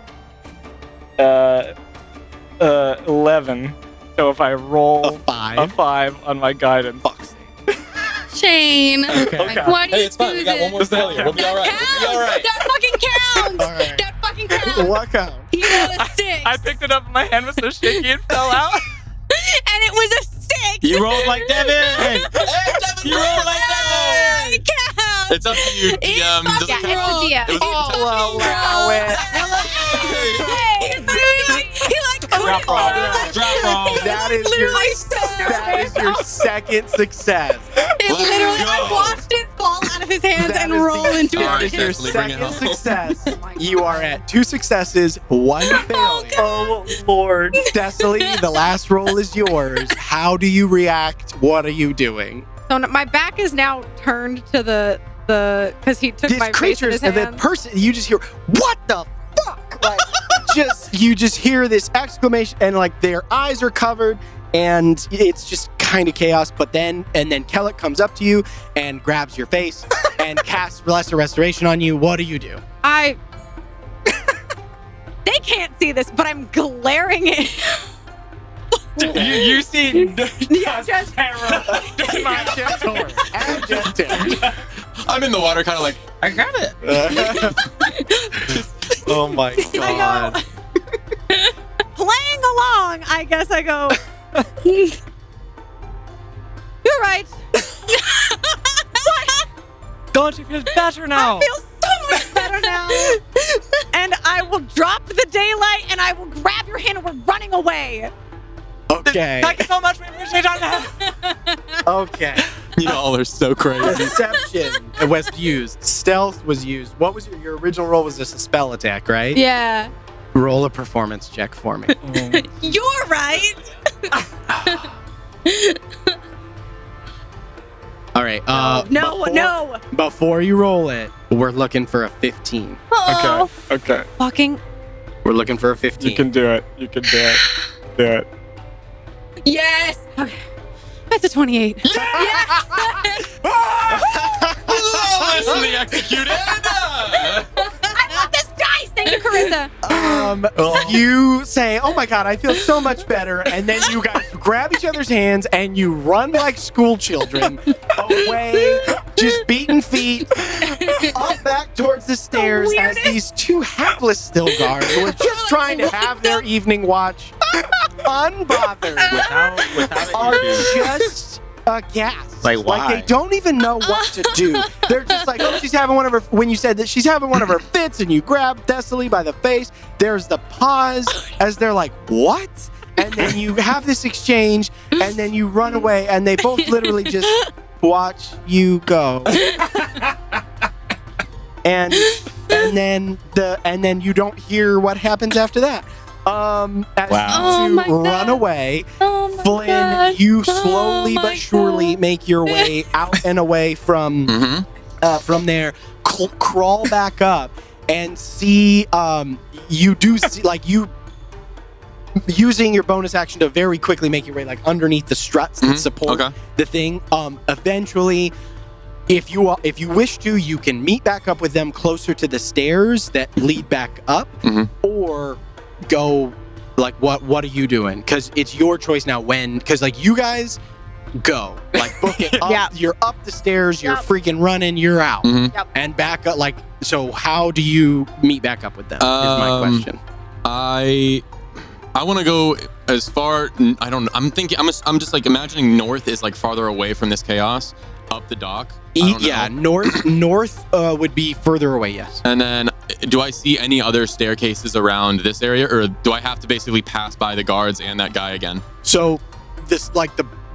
11. So if I roll A 5. a 5 on my guidance. Fuck's sake. Shane. Okay. Why do you it's fine. do We got one more this? failure. We'll be all right. Counts. We'll be all right. That fucking counts. All right. That fucking counts. What count? He rolled a 6. I picked it up and my hand was so shaky it fell out. and it was a 6. You rolled like Devin. You rolled like Devin. It counts. It's up to you, DM. Yeah, Doesn't it's count. the DM. It was I'll allow it. Hey, he like Drop roll. Drop roll. That is your second success. It Let's literally, go. I watched it fall out of his hands That and is roll into All That right, his is your Thessaly, bring it second home. success. You are at 2 successes, 1 failure. Oh, Lord. Thessaly, the last roll is yours. How do you react? What are you doing? So my back is now turned to the because he took These my face in creatures his and the hand. person, you just hear, what the fuck? Like, you just hear this exclamation, and like their eyes are covered, and it's just kind of chaos. But then Ceallach comes up to you and grabs your face and casts Lesser Restoration on you. What do you do? They can't see this, but I'm glaring at You see just terror. I'm in the water, kind of like, I got it. Oh my god. playing along. I guess I go. You're right. Don't you feel better now? I feel so much better now. And I will drop the daylight and I will grab your hand and we're running away. Okay. Thank you so much. We appreciate that. Okay. you all are so crazy. Deception was used. Stealth was used. What was your original roll? Was this a spell attack, right? Yeah. Roll a performance check for me. You're right. All right. No. Before you roll it, we're looking for a 15. Oh. Okay. Fucking. We're looking for a 15. You can do it. You can do it. Do it. Yes. That's a 28. Flawlessly executed. I love this dice. Thank you, Carissa. You say, "Oh my god, I feel so much better," and then you guys grab each other's hands and you run like school children away, just beating feet, up back towards the stairs as these two hapless still guards who are just trying to have their evening watch, unbothered, Without are it, just aghast. Like, why? they don't even know what to do. They're just like, oh, she's having one of her, when you said that she's having one of her fits and you grab Thessaly by the face, there's the pause as they're like, what? And then you have this exchange and then you run away and they both literally just watch you go. And then you don't hear what happens after that. As Oh you my two God. run away, Oh my Flynn, God. you Oh slowly my but surely God. make your way out and away from there, crawl back up, and see. You do see, like, you using your bonus action to very quickly make your way like underneath the struts that support the thing. Eventually, if you wish to, you can meet back up with them closer to the stairs that lead back up, or go like what are you doing? Because it's your choice now. Because like you guys go like book it up. Yeah. You're up the stairs. You're freaking running. You're out and back up. Like, so how do you meet back up with them? Is my question. I want to go as far. I don't. I'm thinking. I'm just like imagining north is like farther away from this chaos, up the dock. I don't know. North would be further away. Yes. And then, do I see any other staircases around this area, or do I have to basically pass by the guards and that guy again? So this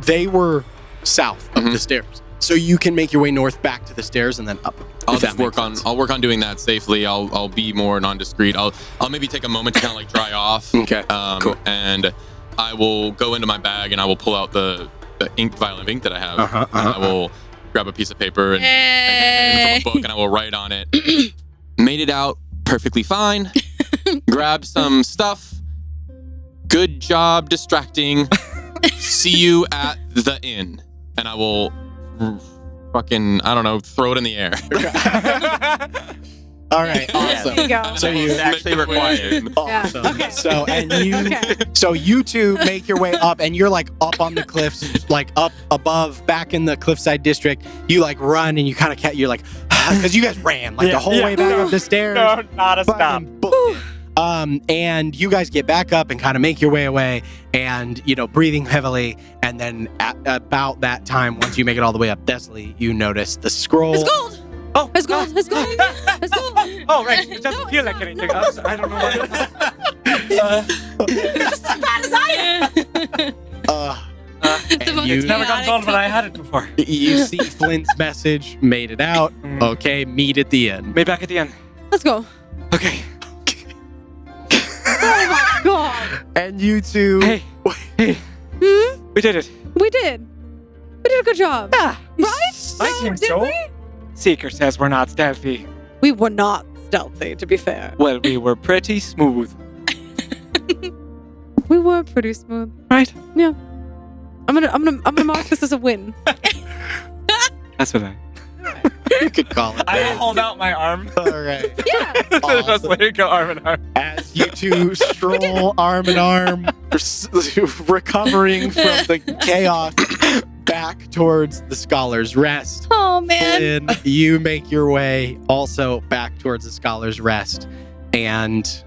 they were south of the stairs, so you can make your way north back to the stairs and then up. I'll work on doing that safely. I'll be more non-discreet. I'll maybe take a moment to kind of like dry off. Okay. Cool. And I will go into my bag and I will pull out the vial of ink that I have. And I will grab a piece of paper and from a book, and I will write on it. Made it out perfectly fine. Grab some stuff. Good job distracting. See you at the inn. And I will fucking, I don't know, throw it in the air. All right, awesome. There you go. So you It's actually required. Awesome. Okay. So Okay. so you two make your way up, and you're like up on the cliffs, like up above, back in the cliffside district. You like run, and you kind of you're like, because you guys ran like the whole way back up the stairs. No, not a stop. Fucking booked it. And you guys get back up and kind of make your way away, and breathing heavily. And then at about that time, once you make it all the way up Thessaly, you notice the scroll. It's gold. Oh, It's gold. It's gold. It's gold. Oh, right. It doesn't feel like anything else. I don't know what Just as bad as I am. The And most you, It's never gone chaotic gold, but I had it before. you see Flynn's message, made it out. Okay, meet at the end. Maybe back at the end. Let's go. Okay. Oh my god. And you two. Hey. Hey. We did it. We did. We did a good job. Yeah. Right? I think Did so. we? Seeker says we're not stealthy. We were not stealthy, to be fair. Well, we were pretty smooth. We were pretty smooth. Right? Yeah. I'm gonna mark this as a win. That's what You could call it. I that. hold out my arm. All right. Yeah. Just Awesome. let it go arm in arm. As you two stroll arm in arm, recovering from the chaos, back towards the Scholar's Rest. Oh man. Flynn, you make your way also back towards the Scholar's Rest, and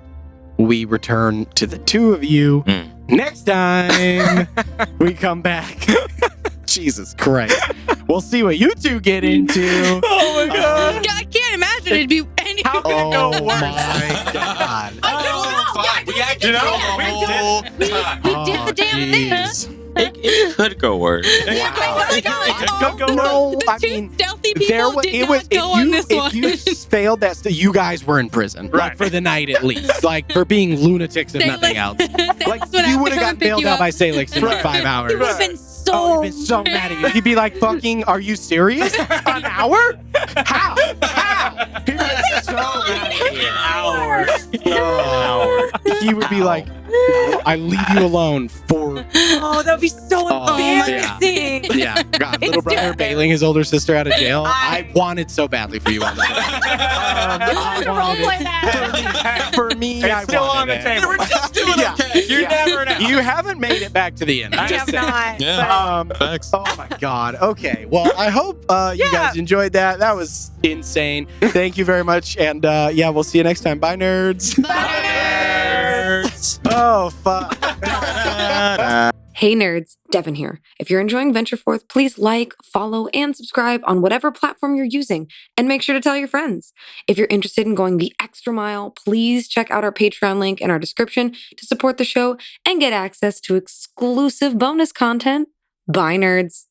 we return to the two of you next time we come back. Jesus Christ. We'll see what you two get into. Oh my god. I can't imagine it'd be any. How can it go Oh worse? my God. I don't know. We actually You know, the we whole time. We did the damn thing. jeez. It could go worse. Wow. It could go No, The I two mean, stealthy people did not go on this one. if you failed that, you guys were in prison, like Right. for the night at least, like for being lunatics if They, nothing else. Like That's what you I would have gotten pick bailed you out up. by Ceallach in like 5 hours. He would have been Oh, so. he'd been so mad at you. He'd be like, "Fucking, are you serious? An hour? How? How?" He'd be so mad at you. Oh. He would be like, "I leave you alone for." Oh, that would be so Oh, embarrassing. Yeah, God, little brother bailing his older sister out of jail. I wanted so badly for you all. I wanted it. For me, It's I still wanted on the it. table. We're just doing Yeah. okay. You never know. You haven't made it back to the end. I'm I just have saying. not. Yeah. Thanks. Oh my God. Okay. Well, I hope you guys enjoyed that. That was insane. Thank you very much. And yeah, we'll see you next time. Bye, nerds. Nerds. Oh, fuck. Hey nerds, Devin here. If you're enjoying Venture Forth, please like, follow, and subscribe on whatever platform you're using, and make sure to tell your friends. If you're interested in going the extra mile, please check out our Patreon link in our description to support the show and get access to exclusive bonus content. Bye nerds.